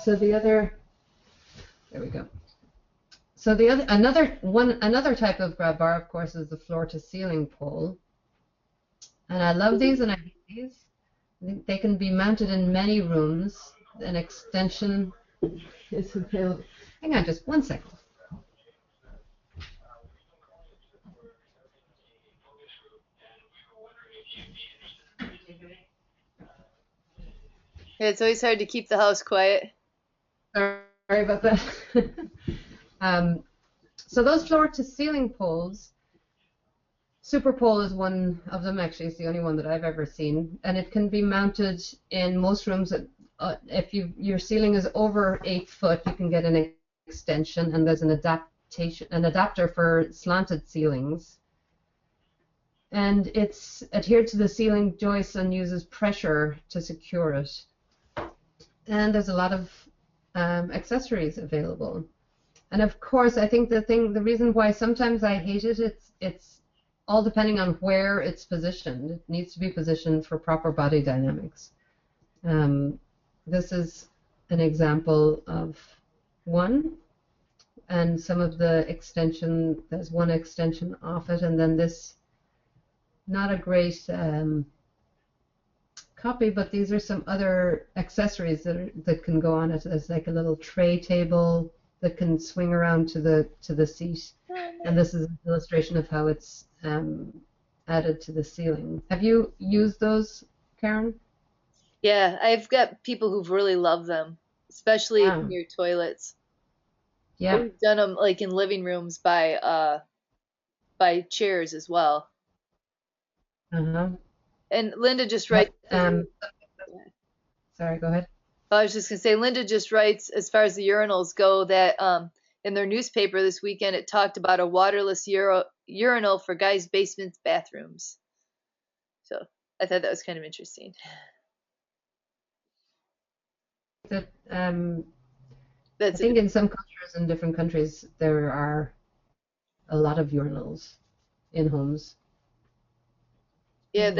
Speaker 2: So there we go. So another type of grab bar, of course, is the floor to ceiling pole. And I love these and I hate these. I think they can be mounted in many rooms. An extension is available. Hang on just one second.
Speaker 1: Yeah, it's always hard to keep the house quiet.
Speaker 2: Sorry about that. So those floor to ceiling poles, Superpole is one of them. Actually, it's the only one that I've ever seen, and it can be mounted in most rooms. If your ceiling is over 8 foot, you can get an extension, and there's an adapter for slanted ceilings. And it's adhered to the ceiling joists and uses pressure to secure it. And there's a lot of accessories available. And of course, I think the reason why sometimes I hate it, it's all depending on where it's positioned. It needs to be positioned for proper body dynamics. This is an example of one, and some of the extension, there's one extension off it, and then this, not a great copy, but these are some other accessories that can go on it. There's like a little tray table that can swing around to the seat, and this is an illustration of how it's added to the ceiling. Have you used those, Karen?
Speaker 1: Yeah, I've got people who've really loved them, especially near toilets.
Speaker 2: Yeah.
Speaker 1: We've done them like in living rooms by chairs as well.
Speaker 2: Uh-huh.
Speaker 1: And Linda just writes.
Speaker 2: Sorry, go ahead.
Speaker 1: I was just gonna say, Linda just writes, as far as the urinals go, that in their newspaper this weekend it talked about a waterless urinal for guys' basements, bathrooms. So I thought that was kind of interesting.
Speaker 2: That I think in some cultures, in different countries, there are a lot of urinals in homes.
Speaker 1: Yeah,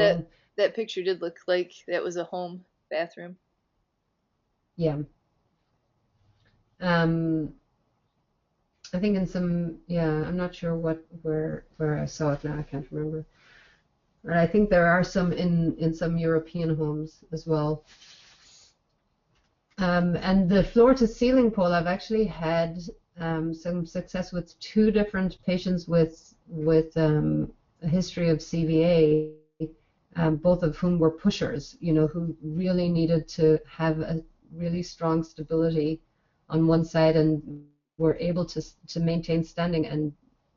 Speaker 1: that picture did look like that was a home bathroom.
Speaker 2: Yeah. I think in some, I'm not sure where I saw it now. I can't remember. But I think there are some in some European homes as well. And the floor to ceiling pole, I've actually had some success with 2 different patients with a history of CVA, both of whom were pushers, who really needed to have a really strong stability on one side and were able to maintain standing and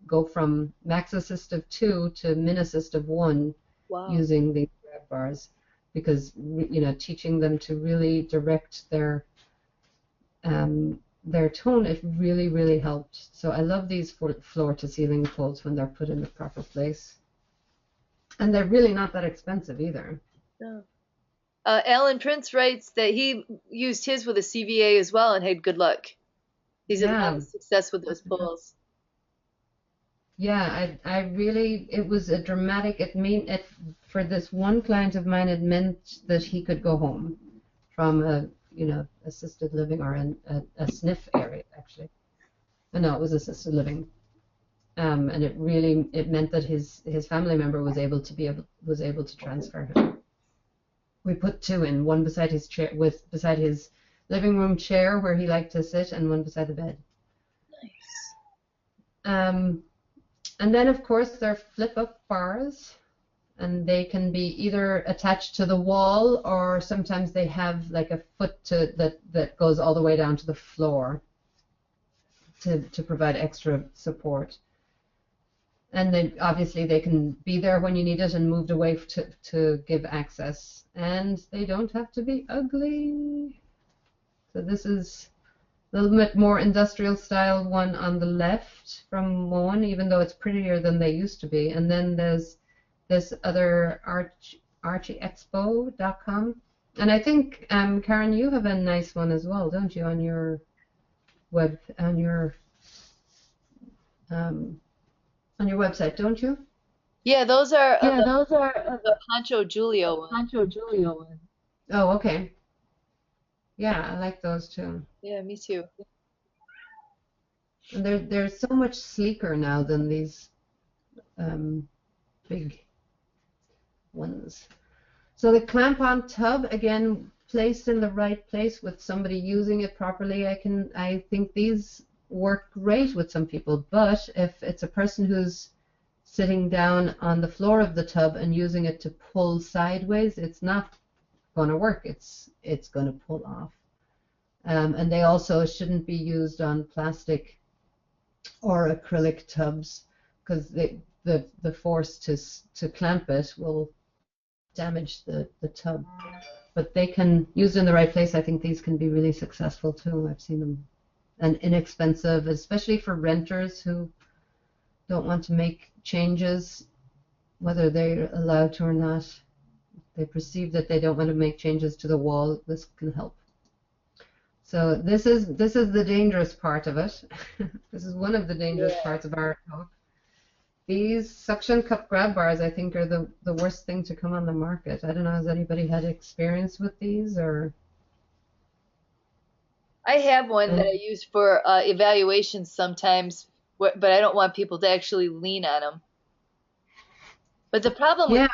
Speaker 2: go from max assist of 2 to min assist of 1.
Speaker 1: Wow.
Speaker 2: Using these grab bars, because teaching them to really direct their tone, it really helped. So I love these floor to ceiling poles when they're put in the proper place, and they're really not that expensive either.
Speaker 1: No. Alan Prince writes that he used his with a CVA as well and had good luck. He's had a lot of success with those poles.
Speaker 2: Yeah, I really, it was a dramatic, for this one client of mine, it meant that he could go home from a, assisted living or a SNF area, actually. No, it was assisted living. and it meant that his family member was able to transfer him. We put two in, one beside his chair, beside his living room chair where he liked to sit, and one beside the bed.
Speaker 1: Nice.
Speaker 2: And then of course they're flip-up bars, and they can be either attached to the wall, or sometimes they have like a foot that goes all the way down to the floor to provide extra support. And then obviously they can be there when you need it and moved away to give access. And they don't have to be ugly. So this is a little bit more industrial style one on the left from Moen, even though it's prettier than they used to be. And then there's this other archieexpo.com. And I think, Karen, you have a nice one as well, don't you, on your website, don't you?
Speaker 1: Yeah, those are the Pancho Julio one.
Speaker 2: Oh, okay. Yeah, I like those too.
Speaker 1: Yeah, me too.
Speaker 2: And they're so much sleeker now than these big ones. So the clamp-on tub, again, placed in the right place with somebody using it properly. I think these work great with some people, but if it's a person who's sitting down on the floor of the tub and using it to pull sideways, it's not going to work. It's going to pull off. And they also shouldn't be used on plastic or acrylic tubs, because the force to clamp it will damage the tub. But they can, used in the right place, I think these can be really successful too. I've seen them. And inexpensive, especially for renters who don't want to make changes, whether they're allowed to or not. They perceive that they don't want to make changes to the wall. This can help. So this is the dangerous part of it. This is one of the dangerous parts of our talk. These suction cup grab bars, I think, are the worst thing to come on the market. I don't know, has anybody had experience with these, or?
Speaker 1: I have one that I use for evaluations sometimes, but I don't want people to actually lean on them. But the problem with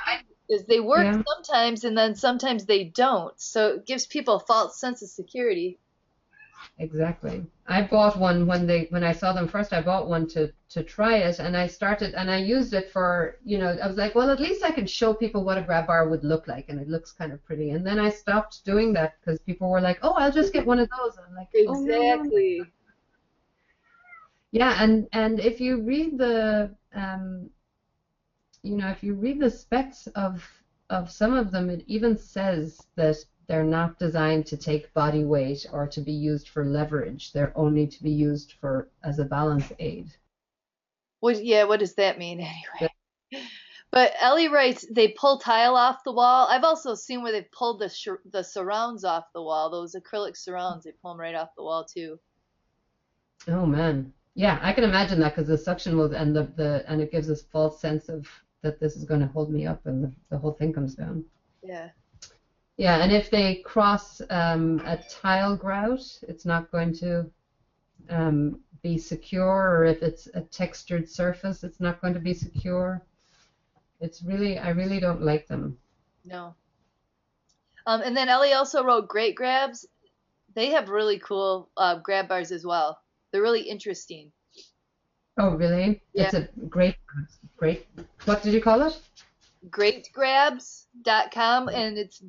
Speaker 1: is they work sometimes, and then sometimes they don't. So it gives people a false sense of security.
Speaker 2: Exactly. I bought one when I saw them first. I bought one to try it, and I used it for, I was like, well, at least I can show people what a grab bar would look like, and it looks kind of pretty. And then I stopped doing that because people were like, oh, I'll just get one of those. And I'm like,
Speaker 1: exactly.
Speaker 2: Oh, no. Yeah, and if you read the specs of some of them, it even says that they're not designed to take body weight or to be used for leverage. They're only to be used as a balance aid.
Speaker 1: What does that mean anyway? But Ellie writes, they pull tile off the wall. I've also seen where they've pulled the surrounds off the wall. Those acrylic surrounds, they pull them right off the wall too.
Speaker 2: Oh man, yeah, I can imagine that, because the suction will and and it gives this false sense of that this is going to hold me up, and the whole thing comes down.
Speaker 1: Yeah.
Speaker 2: Yeah, and if they cross a tile grout, it's not going to be secure, or if it's a textured surface, it's not going to be secure. I really don't like them.
Speaker 1: No. And then Ellie also wrote Great Grabs. They have really cool grab bars as well. They're really interesting.
Speaker 2: Oh, really?
Speaker 1: Yeah.
Speaker 2: It's a great. What did you call it?
Speaker 1: Greatgrabs.com, and it's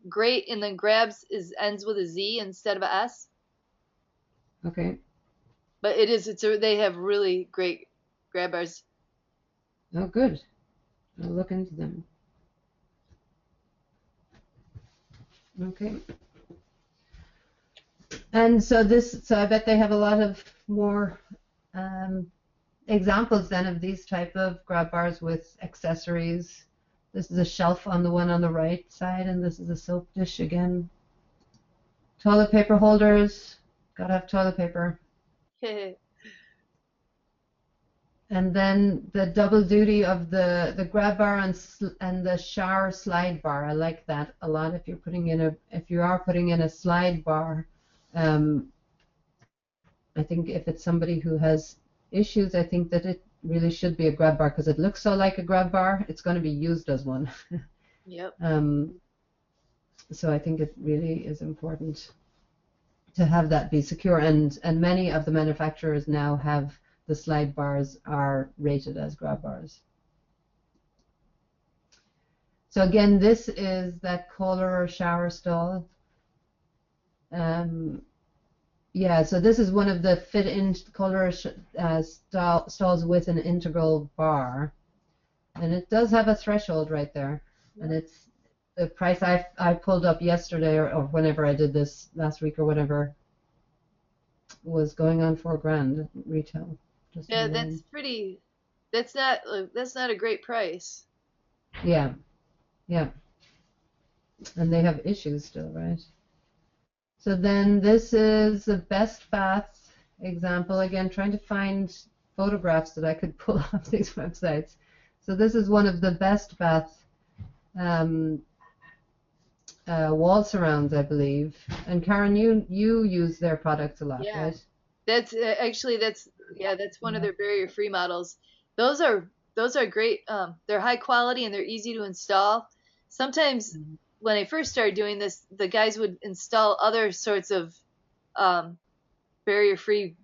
Speaker 1: great, and then grabs ends with a Z instead of a S.
Speaker 2: Okay.
Speaker 1: But they have really great grab bars.
Speaker 2: Oh, good. I'll look into them. Okay. And so I bet they have a lot of more examples then of these type of grab bars with accessories. This is a shelf on the one on the right side, and this is a soap dish again. Toilet paper holders. Gotta have toilet paper. And then the double duty of the grab bar and the shower slide bar. I like that a lot. If you are putting in a slide bar, I think if it's somebody who has issues, I think that it really should be a grab bar because it looks so like a grab bar. It's going to be used as one.
Speaker 1: Yep.
Speaker 2: So I think it really is important to have that be secure, and many of the manufacturers now have the slide bars are rated as grab bars. So again, this is that Kohler shower stall. Yeah, so this is one of the fit-in Kohler stalls with an integral bar, and it does have a threshold right there, and it's the price I pulled up yesterday or whenever I did this last week or whatever was going on $4,000 retail. Just
Speaker 1: Yeah, that's pretty. That's not a great price.
Speaker 2: Yeah, yeah, and they have issues still, right? So then this is the Best Bath example. Again, trying to find photographs that I could pull off these websites. So this is one of the Best Bath wall surrounds, I believe. And Karen, you use their products a lot,
Speaker 1: Yeah.
Speaker 2: right?
Speaker 1: That's actually that's one of their barrier-free models. Those are great. They're high quality and they're easy to install. Sometimes when I first started doing this, the guys would install other sorts of barrier-free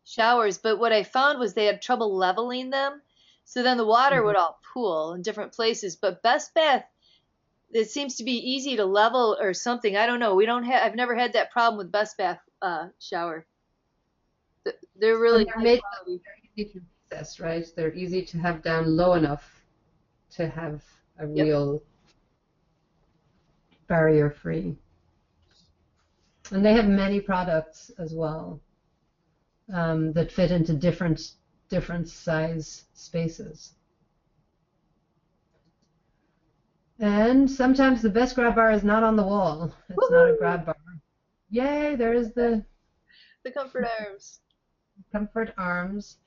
Speaker 1: showers, but what I found was they had trouble leveling them. So then the water would all pool in different places. But Best Bath, it seems to be easy to level or something. I don't know. We don't have. I've never had that problem with Best Bath shower. They're really
Speaker 2: And they're
Speaker 1: high
Speaker 2: made
Speaker 1: quality.
Speaker 2: they're easy to access, right? They're easy to have down low enough to have a
Speaker 1: Yep.
Speaker 2: real barrier-free. And they have many products as well that fit into different size spaces. And sometimes the best grab bar is not on the wall. It's not a grab bar. Yay, there is the
Speaker 1: Comfort Arms.
Speaker 2: Comfort Arms.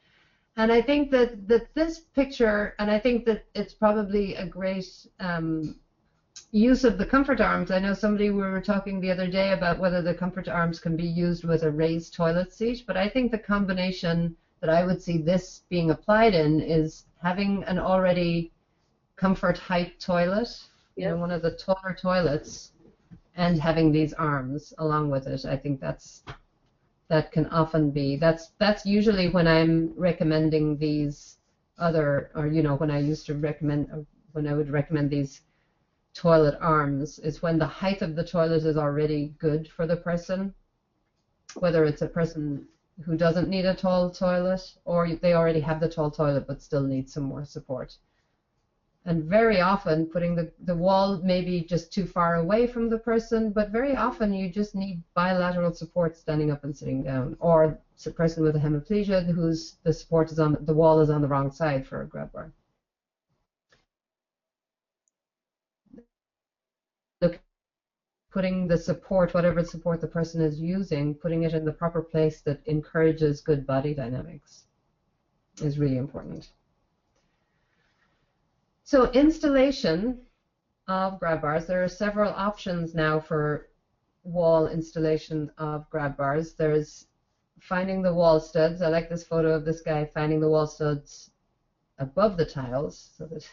Speaker 2: And I think that this picture, and I think that it's probably a great use of the Comfort Arms. I know we were talking the other day about whether the Comfort Arms can be used with a raised toilet seat, but I think the combination that I would see this being applied in is having an already comfort height toilet, you know, one of the taller toilets, and having these arms along with it. I think that can often be that's usually when I'm recommending these other, or you know, when I would recommend these toilet arms, is when the height of the toilet is already good for the person, whether it's a person who doesn't need a tall toilet or they already have the tall toilet but still need some more support. And very often putting the wall maybe just too far away from the person, but very often you just need bilateral support standing up and sitting down, or it's a person with a hemiplegia whose the wall is on the wrong side for a grab bar. Look, putting the support, whatever support the person is using, putting it in the proper place that encourages good body dynamics is really important. So installation of grab bars, there are several options now for wall installation of grab bars. There's finding the wall studs. I like this photo of this guy finding the wall studs above the tiles so that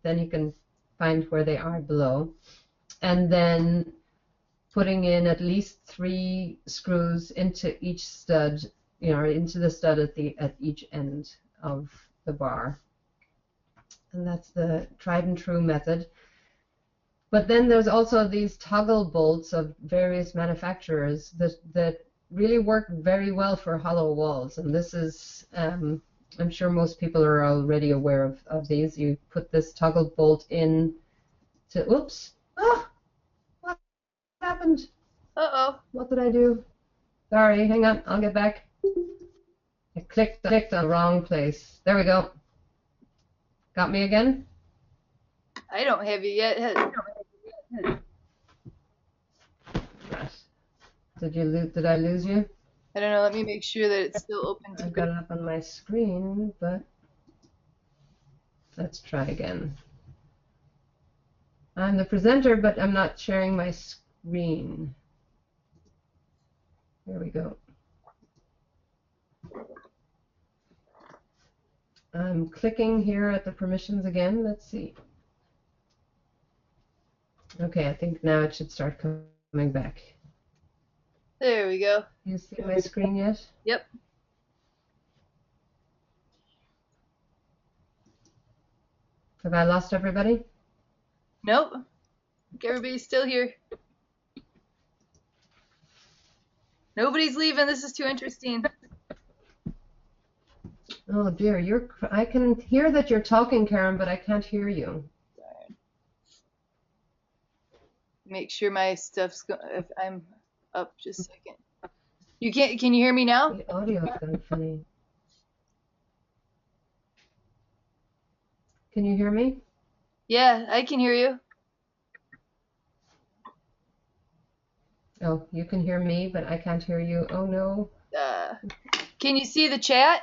Speaker 2: then you can find where they are below. And then putting in at least 3 screws into each stud, you know, into the stud at each end of the bar. And that's the tried and true method. But then there's also these toggle bolts of various manufacturers that really work very well for hollow walls. And this is, I'm sure most people are already aware of these. You put this toggle bolt in to, oops, what happened?
Speaker 1: Uh-oh.
Speaker 2: What did I do? Sorry, hang on, I'll get back. I clicked on the wrong place. There we go. Got me again?
Speaker 1: I don't have you yet.
Speaker 2: Did I lose you?
Speaker 1: I don't know. Let me make sure that it's still open to
Speaker 2: I've got it up on my screen, but let's try again. I'm the presenter, but I'm not sharing my screen. There we go. I'm clicking here at the permissions again. Let's see. Okay, I think now it should start coming back.
Speaker 1: There we go.
Speaker 2: You see my screen yet?
Speaker 1: Yep.
Speaker 2: Have I lost everybody?
Speaker 1: Nope. Everybody's still here. Nobody's leaving. This is too interesting.
Speaker 2: Oh dear, I can hear that you're talking, Karen, but I can't hear you.
Speaker 1: Make sure my stuff's if I'm up just a second. You can't, can you hear me now?
Speaker 2: The audio's gone funny. Can you hear me?
Speaker 1: Yeah, I can hear you.
Speaker 2: Oh, you can hear me, but I can't hear you. Oh no.
Speaker 1: Can you see the chat?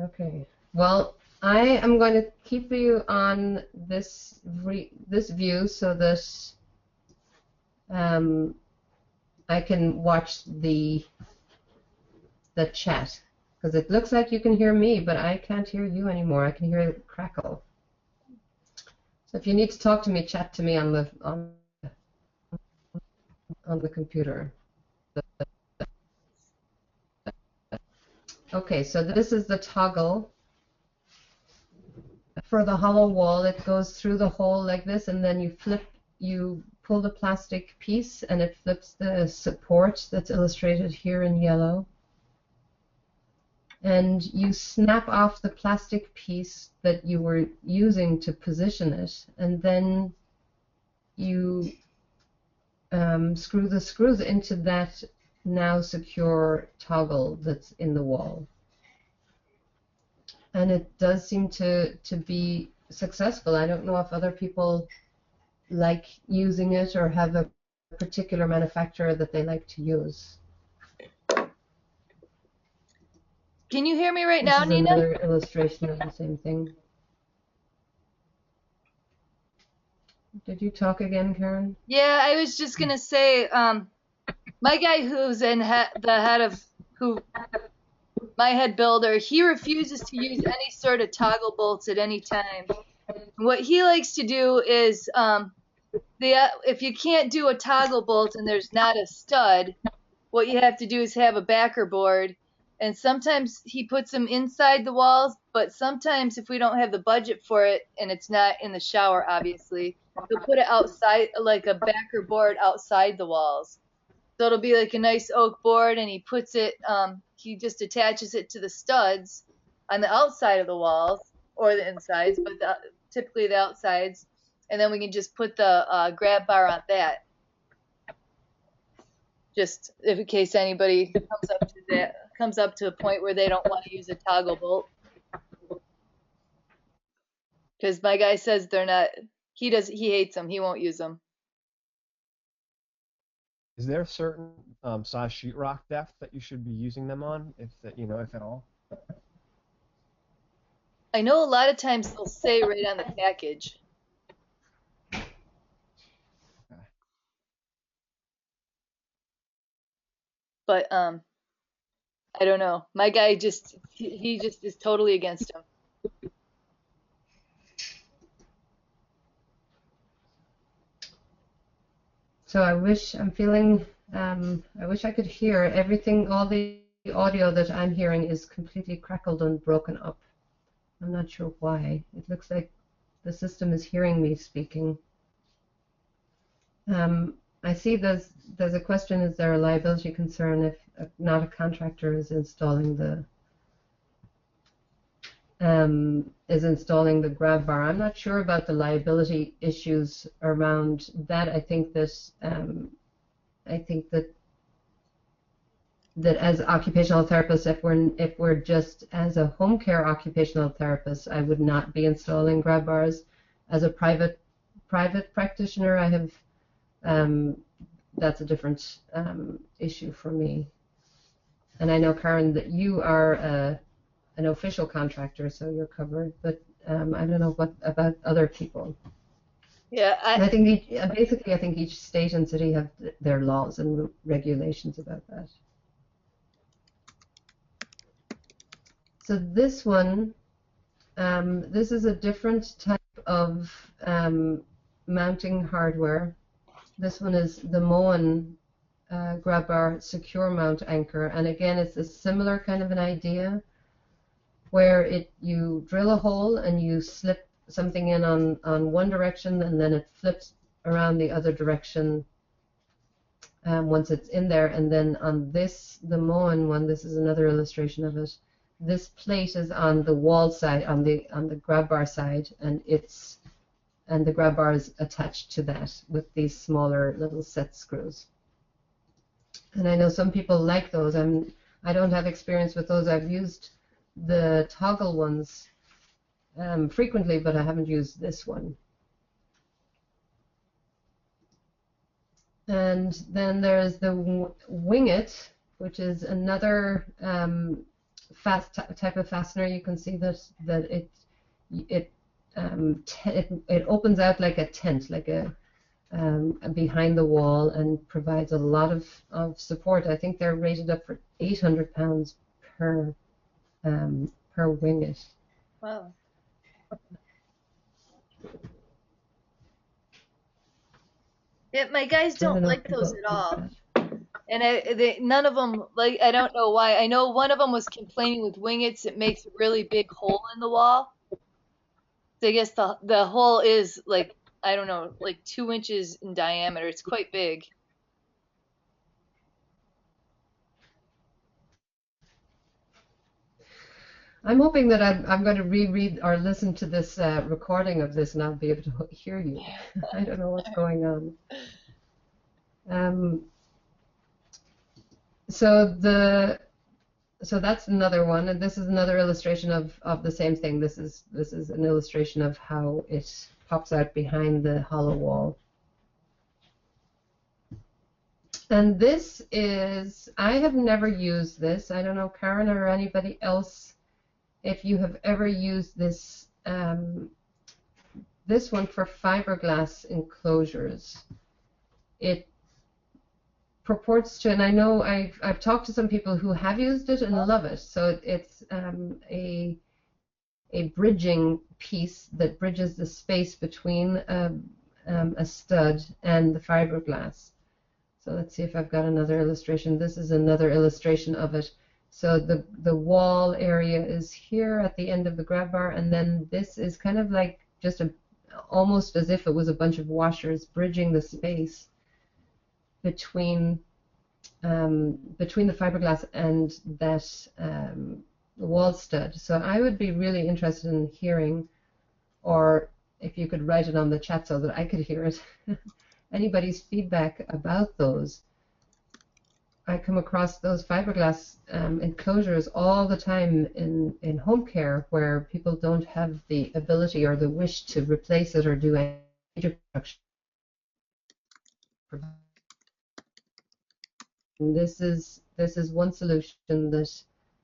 Speaker 2: Okay. Well, I am going to keep you on this view so that I can watch the chat, because it looks like you can hear me, but I can't hear you anymore. I can hear it crackle. So if you need to talk to me, chat to me on the computer. Okay, so this is the toggle for the hollow wall. It goes through the hole like this, and then you pull the plastic piece, and it flips the support that's illustrated here in yellow. And you snap off the plastic piece that you were using to position it, and then you screw the screws into that now secure toggle that's in the wall. And it does seem to be successful. I don't know if other people like using it or have a particular manufacturer that they like to use.
Speaker 1: Can you hear me right now,
Speaker 2: This is
Speaker 1: Nina?
Speaker 2: another illustration of the same thing. Did you talk again, Karen?
Speaker 1: Yeah, I was just gonna say, my guy who's the head of my head builder, he refuses to use any sort of toggle bolts at any time. What he likes to do is, if you can't do a toggle bolt and there's not a stud, what you have to do is have a backer board. And sometimes he puts them inside the walls, but sometimes if we don't have the budget for it and it's not in the shower, obviously, he'll put it outside, like a backer board outside the walls. So it'll be like a nice oak board, and he puts it, he just attaches it to the studs on the outside of the walls, or the insides, but typically the outsides. And then we can just put the grab bar on that. Just in case anybody comes up to a point where they don't want to use a toggle bolt. Because my guy says they're not, he hates them, he won't use them.
Speaker 3: Is there a certain size sheetrock depth that you should be using them on, if at all?
Speaker 1: I know a lot of times they'll say right on the package. But I don't know. My guy he just is totally against him.
Speaker 2: So I wish I could hear everything. All the audio that I'm hearing is completely crackled and broken up. I'm not sure why. It looks like the system is hearing me speaking. I see there's a question: is there a liability concern if not a contractor is installing the grab bar? I'm not sure about the liability issues around that. I think that as occupational therapists, if we're just as a home care occupational therapist, I would not be installing grab bars. As a private practitioner, I have that's a different issue for me. And I know, Karen, that you are an official contractor, so you're covered. But I don't know what about other people.
Speaker 1: Yeah,
Speaker 2: I think I think each state and city have their laws and regulations about that. So this one, this is a different type of mounting hardware. This one is the Moen grab bar secure mount anchor, and again it's a similar kind of an idea where you drill a hole and you slip something in on one direction and then it flips around the other direction once it's in there, and then on the Moen one, this is another illustration of it. This plate is on the wall side, on the grab bar side, and the grab bar is attached to that with these smaller little set screws. And I know some people like those. I don't have experience with those. I've used the toggle ones frequently, but I haven't used this one. And then there's the Wing It, which is another type of fastener. You can see that it opens out like a tent, like a behind the wall, and provides a lot of support. I think they're rated up for £800 per Wing It.
Speaker 1: Wow. Yeah, my guys don't like those at all. And none of them, like, I don't know why. I know one of them was complaining with Wing Its, it makes a really big hole in the wall. So I guess the hole is like, I don't know, like 2 inches in diameter. It's quite big.
Speaker 2: I'm hoping that I'm going to reread or listen to this recording of this and I'll be able to hear you. I don't know what's going on. So that's another one, and this is another illustration of the same thing. This is an illustration of how it pops out behind the hollow wall. And this is, I have never used this. I don't know, Karen or anybody else, if you have ever used this this one for fiberglass enclosures. It purports to, and I know I've talked to some people who have used it and love it. So it's a bridging piece that bridges the space between a stud and the fiberglass. So let's see if I've got another illustration. This is another illustration of it. So the wall area is here at the end of the grab bar, and then this is kind of like just almost as if it was a bunch of washers bridging the space between the fiberglass and that wall stud. So I would be really interested in hearing, or if you could write it on the chat so that I could hear it, anybody's feedback about those. I come across those fiberglass enclosures all the time in home care where people don't have the ability or the wish to replace it or do any major production. And this is one solution that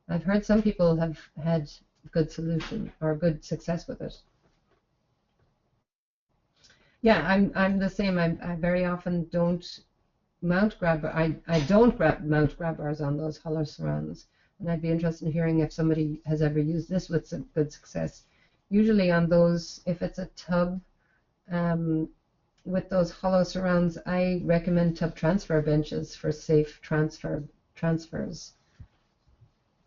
Speaker 2: I've heard some people have had good solution or good success with it. Yeah, I'm the same. I very often don't mount grab bar. I don't mount grab bars on those hollow surrounds, and I'd be interested in hearing if somebody has ever used this with some good success. Usually on those, if it's a tub with those hollow surrounds, I recommend tub transfer benches for safe transfers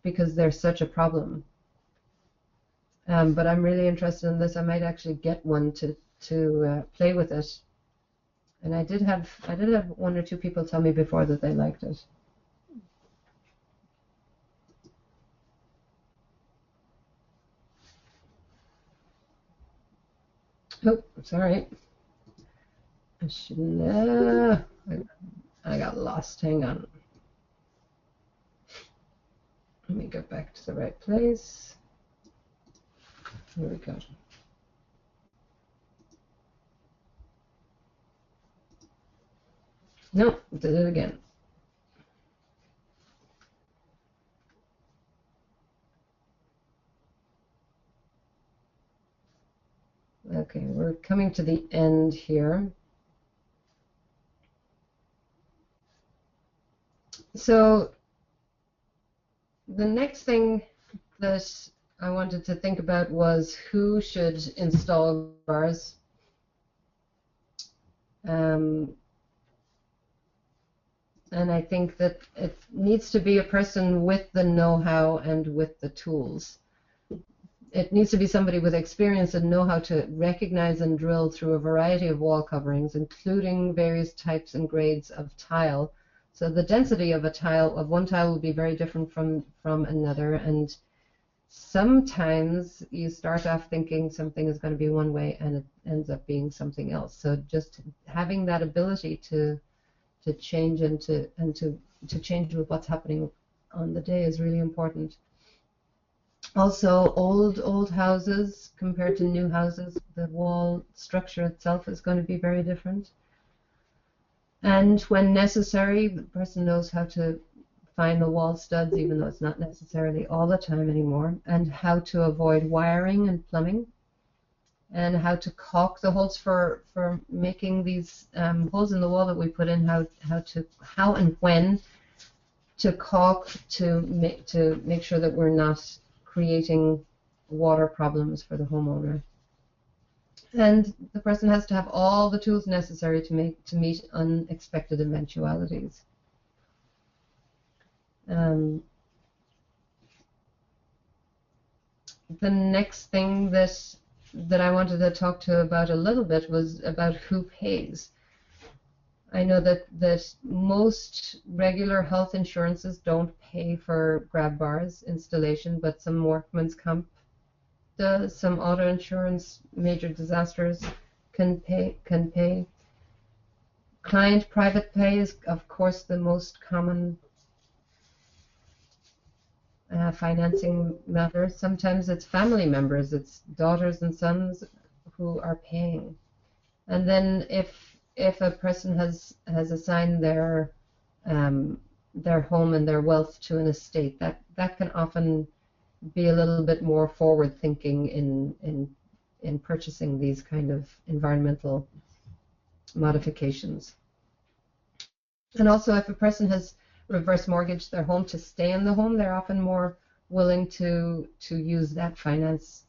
Speaker 2: because they're such a problem. But I'm really interested in this. I might actually get one to play with it. And I did have one or two people tell me before that they liked it. Oh, sorry. I shouldn't. I got lost. Hang on. Let me go back to the right place. Here we go. No, did it again. Okay, we're coming to the end here. So the next thing that I wanted to think about was who should install bars. And I think that it needs to be a person with the know-how and with the tools. It needs to be somebody with experience and know how to recognize and drill through a variety of wall coverings, including various types and grades of tile. So the density of one tile will be very different from another, and sometimes you start off thinking something is going to be one way and it ends up being something else. So just having that ability to change and to change with what's happening on the day is really important. Also, old houses compared to new houses, the wall structure itself is going to be very different. And when necessary, the person knows how to find the wall studs, even though it's not necessarily all the time anymore, and how to avoid wiring and plumbing, and how to caulk the holes for making these holes in the wall that we put in, how and when to caulk to make sure that we're not creating water problems for the homeowner. And the person has to have all the tools necessary to meet unexpected eventualities. The next thing that I wanted to talk to about a little bit was about who pays. I know that most regular health insurances don't pay for grab bars installation, but some workman's comp does, some auto insurance, major disasters can pay. Client private pay is, of course, the most common financing matter. Sometimes it's family members, it's daughters and sons who are paying. And then if a person has assigned their home and their wealth to an estate, that can often be a little bit more forward thinking in purchasing these kind of environmental modifications. And also, if a person has reverse mortgaged their home to stay in the home, they're often more willing to use that finance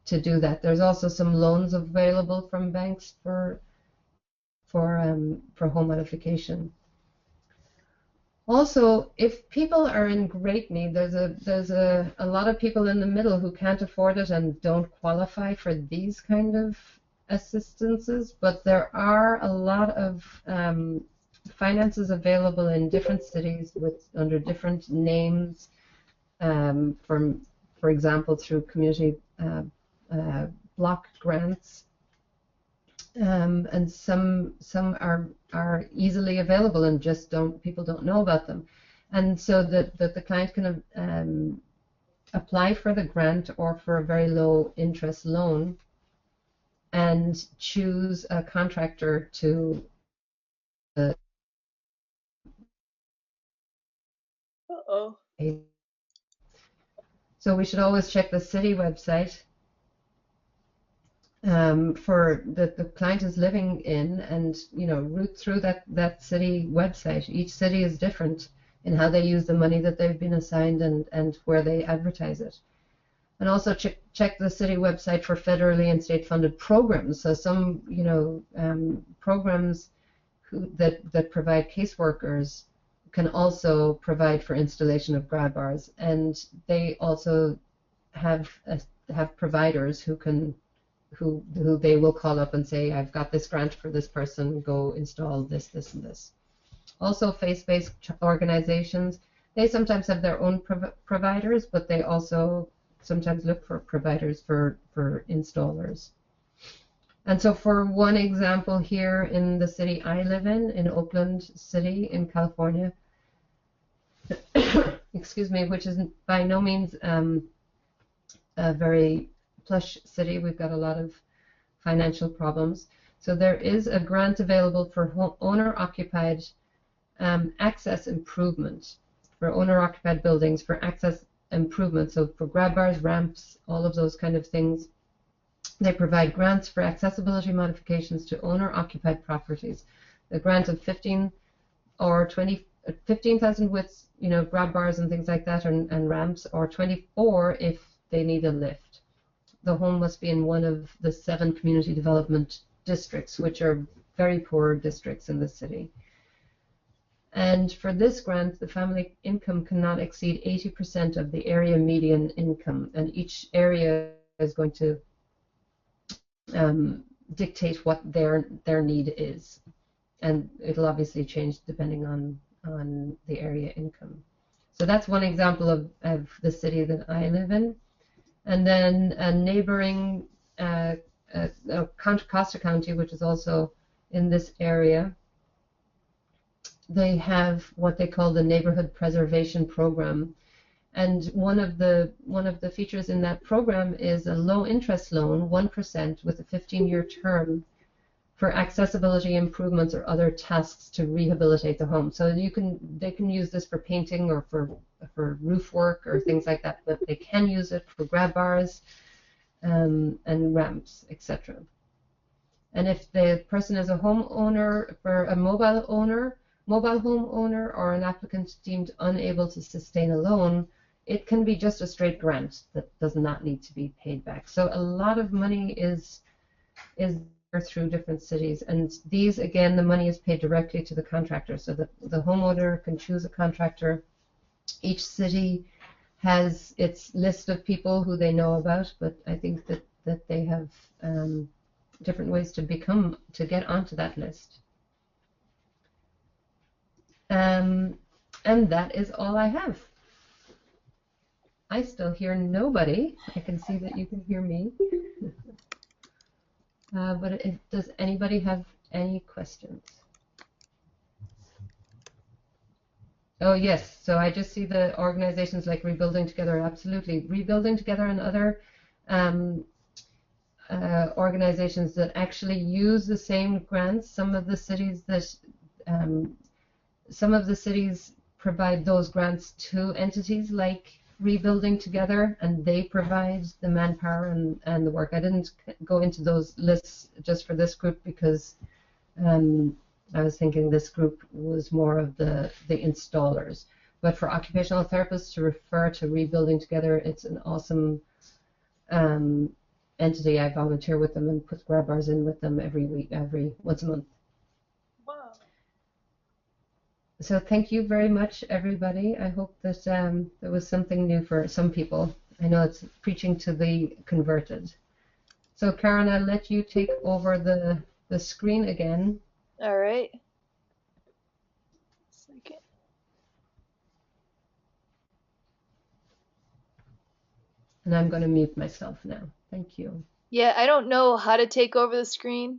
Speaker 2: to do that. There's also some loans available from banks for home modification. Also, if people are in great need, there's a lot of people in the middle who can't afford it and don't qualify for these kind of assistances, but there are a lot of finances available in different cities under different names, for example, through community block grants. And some are easily available and just people don't know about them, and so that the client can apply for the grant or for a very low interest loan and choose a contractor to pay. So we should always check the city website for that the client is living in, and root through that city website. Each city is different in how they use the money that they've been assigned and where they advertise it. And also check the city website for federally and state funded programs. So some programs that provide caseworkers can also provide for installation of grab bars, and they also have providers who they will call up and say, I've got this grant for this person, go install this, this, and this. Also, faith-based organizations, they sometimes have their own providers, but they also sometimes look for providers for installers. And so for one example here in the city I live in Oakland City in California, excuse me, which is by no means a very plush city. We've got a lot of financial problems. So there is a grant available for owner-occupied access improvement, for owner-occupied buildings, for access improvement. So for grab bars, ramps, all of those kind of things. They provide grants for accessibility modifications to owner-occupied properties. The grant of 15,000 grab bars and things like that, and ramps, or 24 if they need a lift. The home must be in one of the 7 community development districts, which are very poor districts in the city. And for this grant, the family income cannot exceed 80% of the area median income, and each area is going to dictate what their need is, and it'll obviously change depending on the area income. So that's one example of the city that I live in. And then a neighboring Costa County, which is also in this area, they have what they call the Neighborhood Preservation Program. And one of the features in that program is a low interest loan, 1%, with a 15-year term for accessibility improvements or other tasks to rehabilitate the home. So they can use this for painting or for roof work or things like that, but they can use it for grab bars and ramps, etc. And if the person is a homeowner, for a mobile home owner, or an applicant deemed unable to sustain a loan, it can be just a straight grant that does not need to be paid back. So a lot of money is through different cities, and these, again, the money is paid directly to the contractor, so the homeowner can choose a contractor. Each city has its list of people who they know about, but I think that they have different ways to get onto that list. And that is all I have. I still hear nobody. I can see that you can hear me. But does anybody have any questions? Oh, yes. So I just see the organizations like Rebuilding Together. Absolutely. Rebuilding Together and other organizations that actually use the same grants. Some of the cities provide those grants to entities like Rebuilding Together, and they provide the manpower and the work. I didn't go into those lists just for this group because I was thinking this group was more of the installers. But for occupational therapists to refer to Rebuilding Together, it's an awesome entity. I volunteer with them and put grab bars in with them once a month.
Speaker 1: Wow.
Speaker 2: So thank you very much, everybody. I hope that there was something new for some people. I know it's preaching to the converted. So Karen, I'll let you take over the screen again.
Speaker 1: All right. Second.
Speaker 2: And I'm going to mute myself now. Thank you.
Speaker 1: Yeah, I don't know how to take over the screen.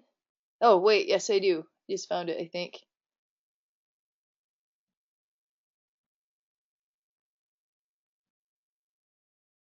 Speaker 1: Oh, wait, yes I do. Just found it, I think.